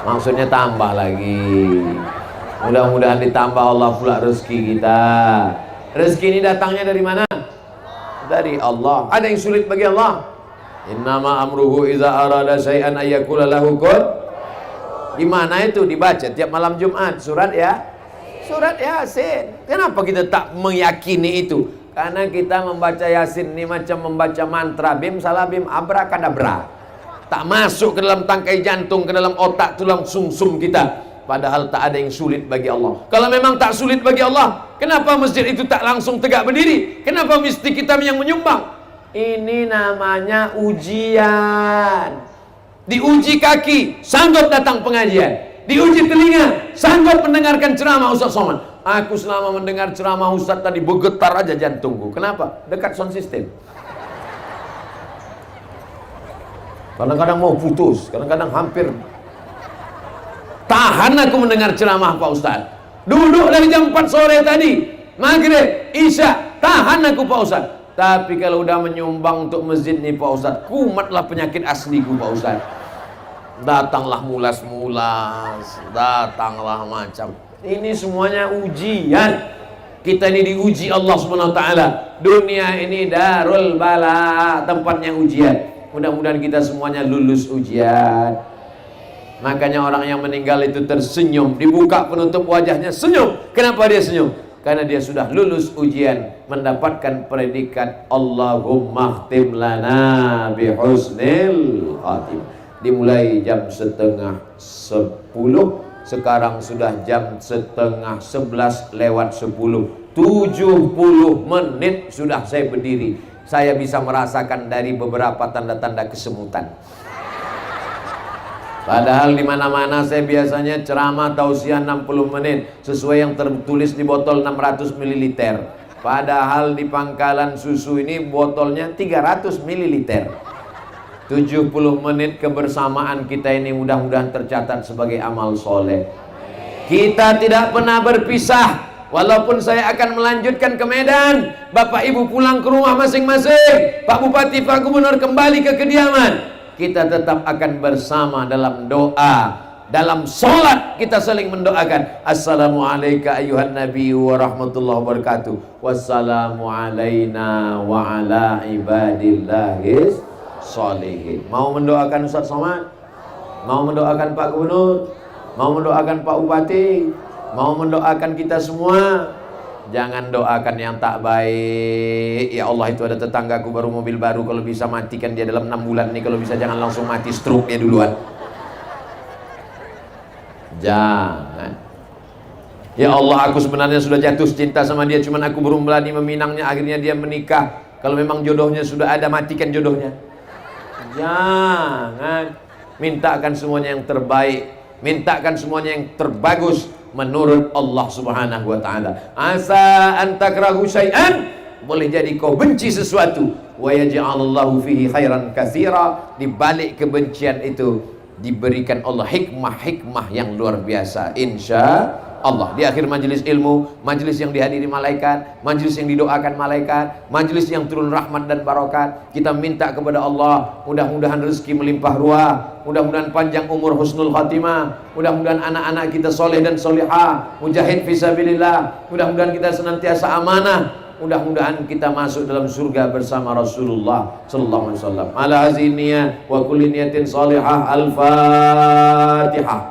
Maksudnya tambah lagi. Mudah-mudahan ditambah Allah pula rezeki kita. Rezeki ini datangnya dari mana? Dari Allah. Ada yang sulit bagi Allah? Innama amruhu iza arada syai'an ayyakula lahu kun. Di mana itu dibaca tiap malam Jumat surat ya? Surat Yasin. Kenapa kita tak meyakini itu? Karena kita membaca Yasin ini macam membaca mantra bim salah bim abrakadabra. Tak masuk ke dalam tangkai jantung, ke dalam otak tulang sumsum kita. Padahal tak ada yang sulit bagi Allah. Kalau memang tak sulit bagi Allah, kenapa masjid itu tak langsung tegak berdiri? Kenapa mesti kita yang menyumbang? Ini namanya ujian. Diuji kaki, sanggup datang pengajian. Diuji telinga, sanggup mendengarkan ceramah Ustaz Somad. Aku selama mendengar ceramah Ustaz tadi bergetar aja jantungku. Kenapa? Dekat sound system. Kadang-kadang mau putus, kadang-kadang hampir. Tahan aku mendengar ceramah Pak Ustaz. Duduk dari jam 4 sore tadi, maghrib, isya, tahan aku Pak Ustaz. Tapi kalau udah menyumbang untuk masjid nih Pak Ustaz, kumatlah penyakit asliku Pak Ustaz. Datanglah mulas-mulas, datanglah macam. Ini semuanya ujian. Kita ini diuji Allah Subhanahu wa taala. Dunia ini darul bala, tempatnya ujian. Mudah-mudahan kita semuanya lulus ujian. Makanya orang yang meninggal itu tersenyum, dibuka penutup wajahnya senyum. Kenapa dia senyum? Karena dia sudah lulus ujian, mendapatkan predikat Allahumma khtim lana bihusnil khatim. Dimulai jam 10:30, sekarang sudah jam 10:30 lewat 10. 70 menit sudah saya berdiri. Saya bisa merasakan dari beberapa tanda-tanda kesemutan. Padahal di mana-mana saya biasanya ceramah tausiah 60 menit sesuai yang tertulis di botol 600 ml. Padahal di Pangkalan Susu ini botolnya 300 ml. 70 menit kebersamaan kita ini mudah-mudahan tercatat sebagai amal soleh. Kita tidak pernah berpisah. Walaupun saya akan melanjutkan ke Medan, Bapak Ibu pulang ke rumah masing-masing, Pak Bupati, Pak Gubernur kembali ke kediaman, kita tetap akan bersama dalam doa, dalam sholat kita saling mendoakan. Assalamualaikum ayuhan nabi wa rahmatullahi wabarakatuh. Wassalamu alaina wa ala ibadillahis sholihin. Mau mendoakan Ustaz Somad? Mau mendoakan Pak Gubernur? Mau mendoakan Pak Bupati? Mau mendoakan kita semua? Jangan doakan yang tak baik. Ya Allah, itu ada tetanggaku baru mobil baru, kalau bisa matikan dia dalam 6 bulan nih. Kalau bisa jangan langsung mati, stroke dia duluan. Jangan. Ya Allah, aku sebenarnya sudah jatuh cinta sama dia, cuman aku belum berani meminangnya. Akhirnya dia menikah. Kalau memang jodohnya sudah ada, matikan jodohnya. Jangan. Mintakan semuanya yang terbaik, mintakan semuanya yang terbagus menurut Allah Subhanahu wa taala. Asa an takrahu syai'an, boleh jadi kau benci sesuatu, wa yaj'alallahu fihi khairan katsira, di balik kebencian itu diberikan Allah hikmah-hikmah yang luar biasa insya Allah. Di akhir majelis ilmu, majelis yang dihadiri malaikat, majelis yang didoakan malaikat, majelis yang turun rahmat dan barakat, kita minta kepada Allah mudah-mudahan rezeki melimpah ruah, mudah-mudahan panjang umur husnul khatimah, mudah-mudahan anak-anak kita soleh dan solihah, mujahid fisabilillah, mudah-mudahan kita senantiasa amanah, mudah-mudahan kita masuk dalam surga bersama Rasulullah sallallahu alaihi wasallam. Ala haziniyah wa kulli niyatin salihah. Al-Fatihah.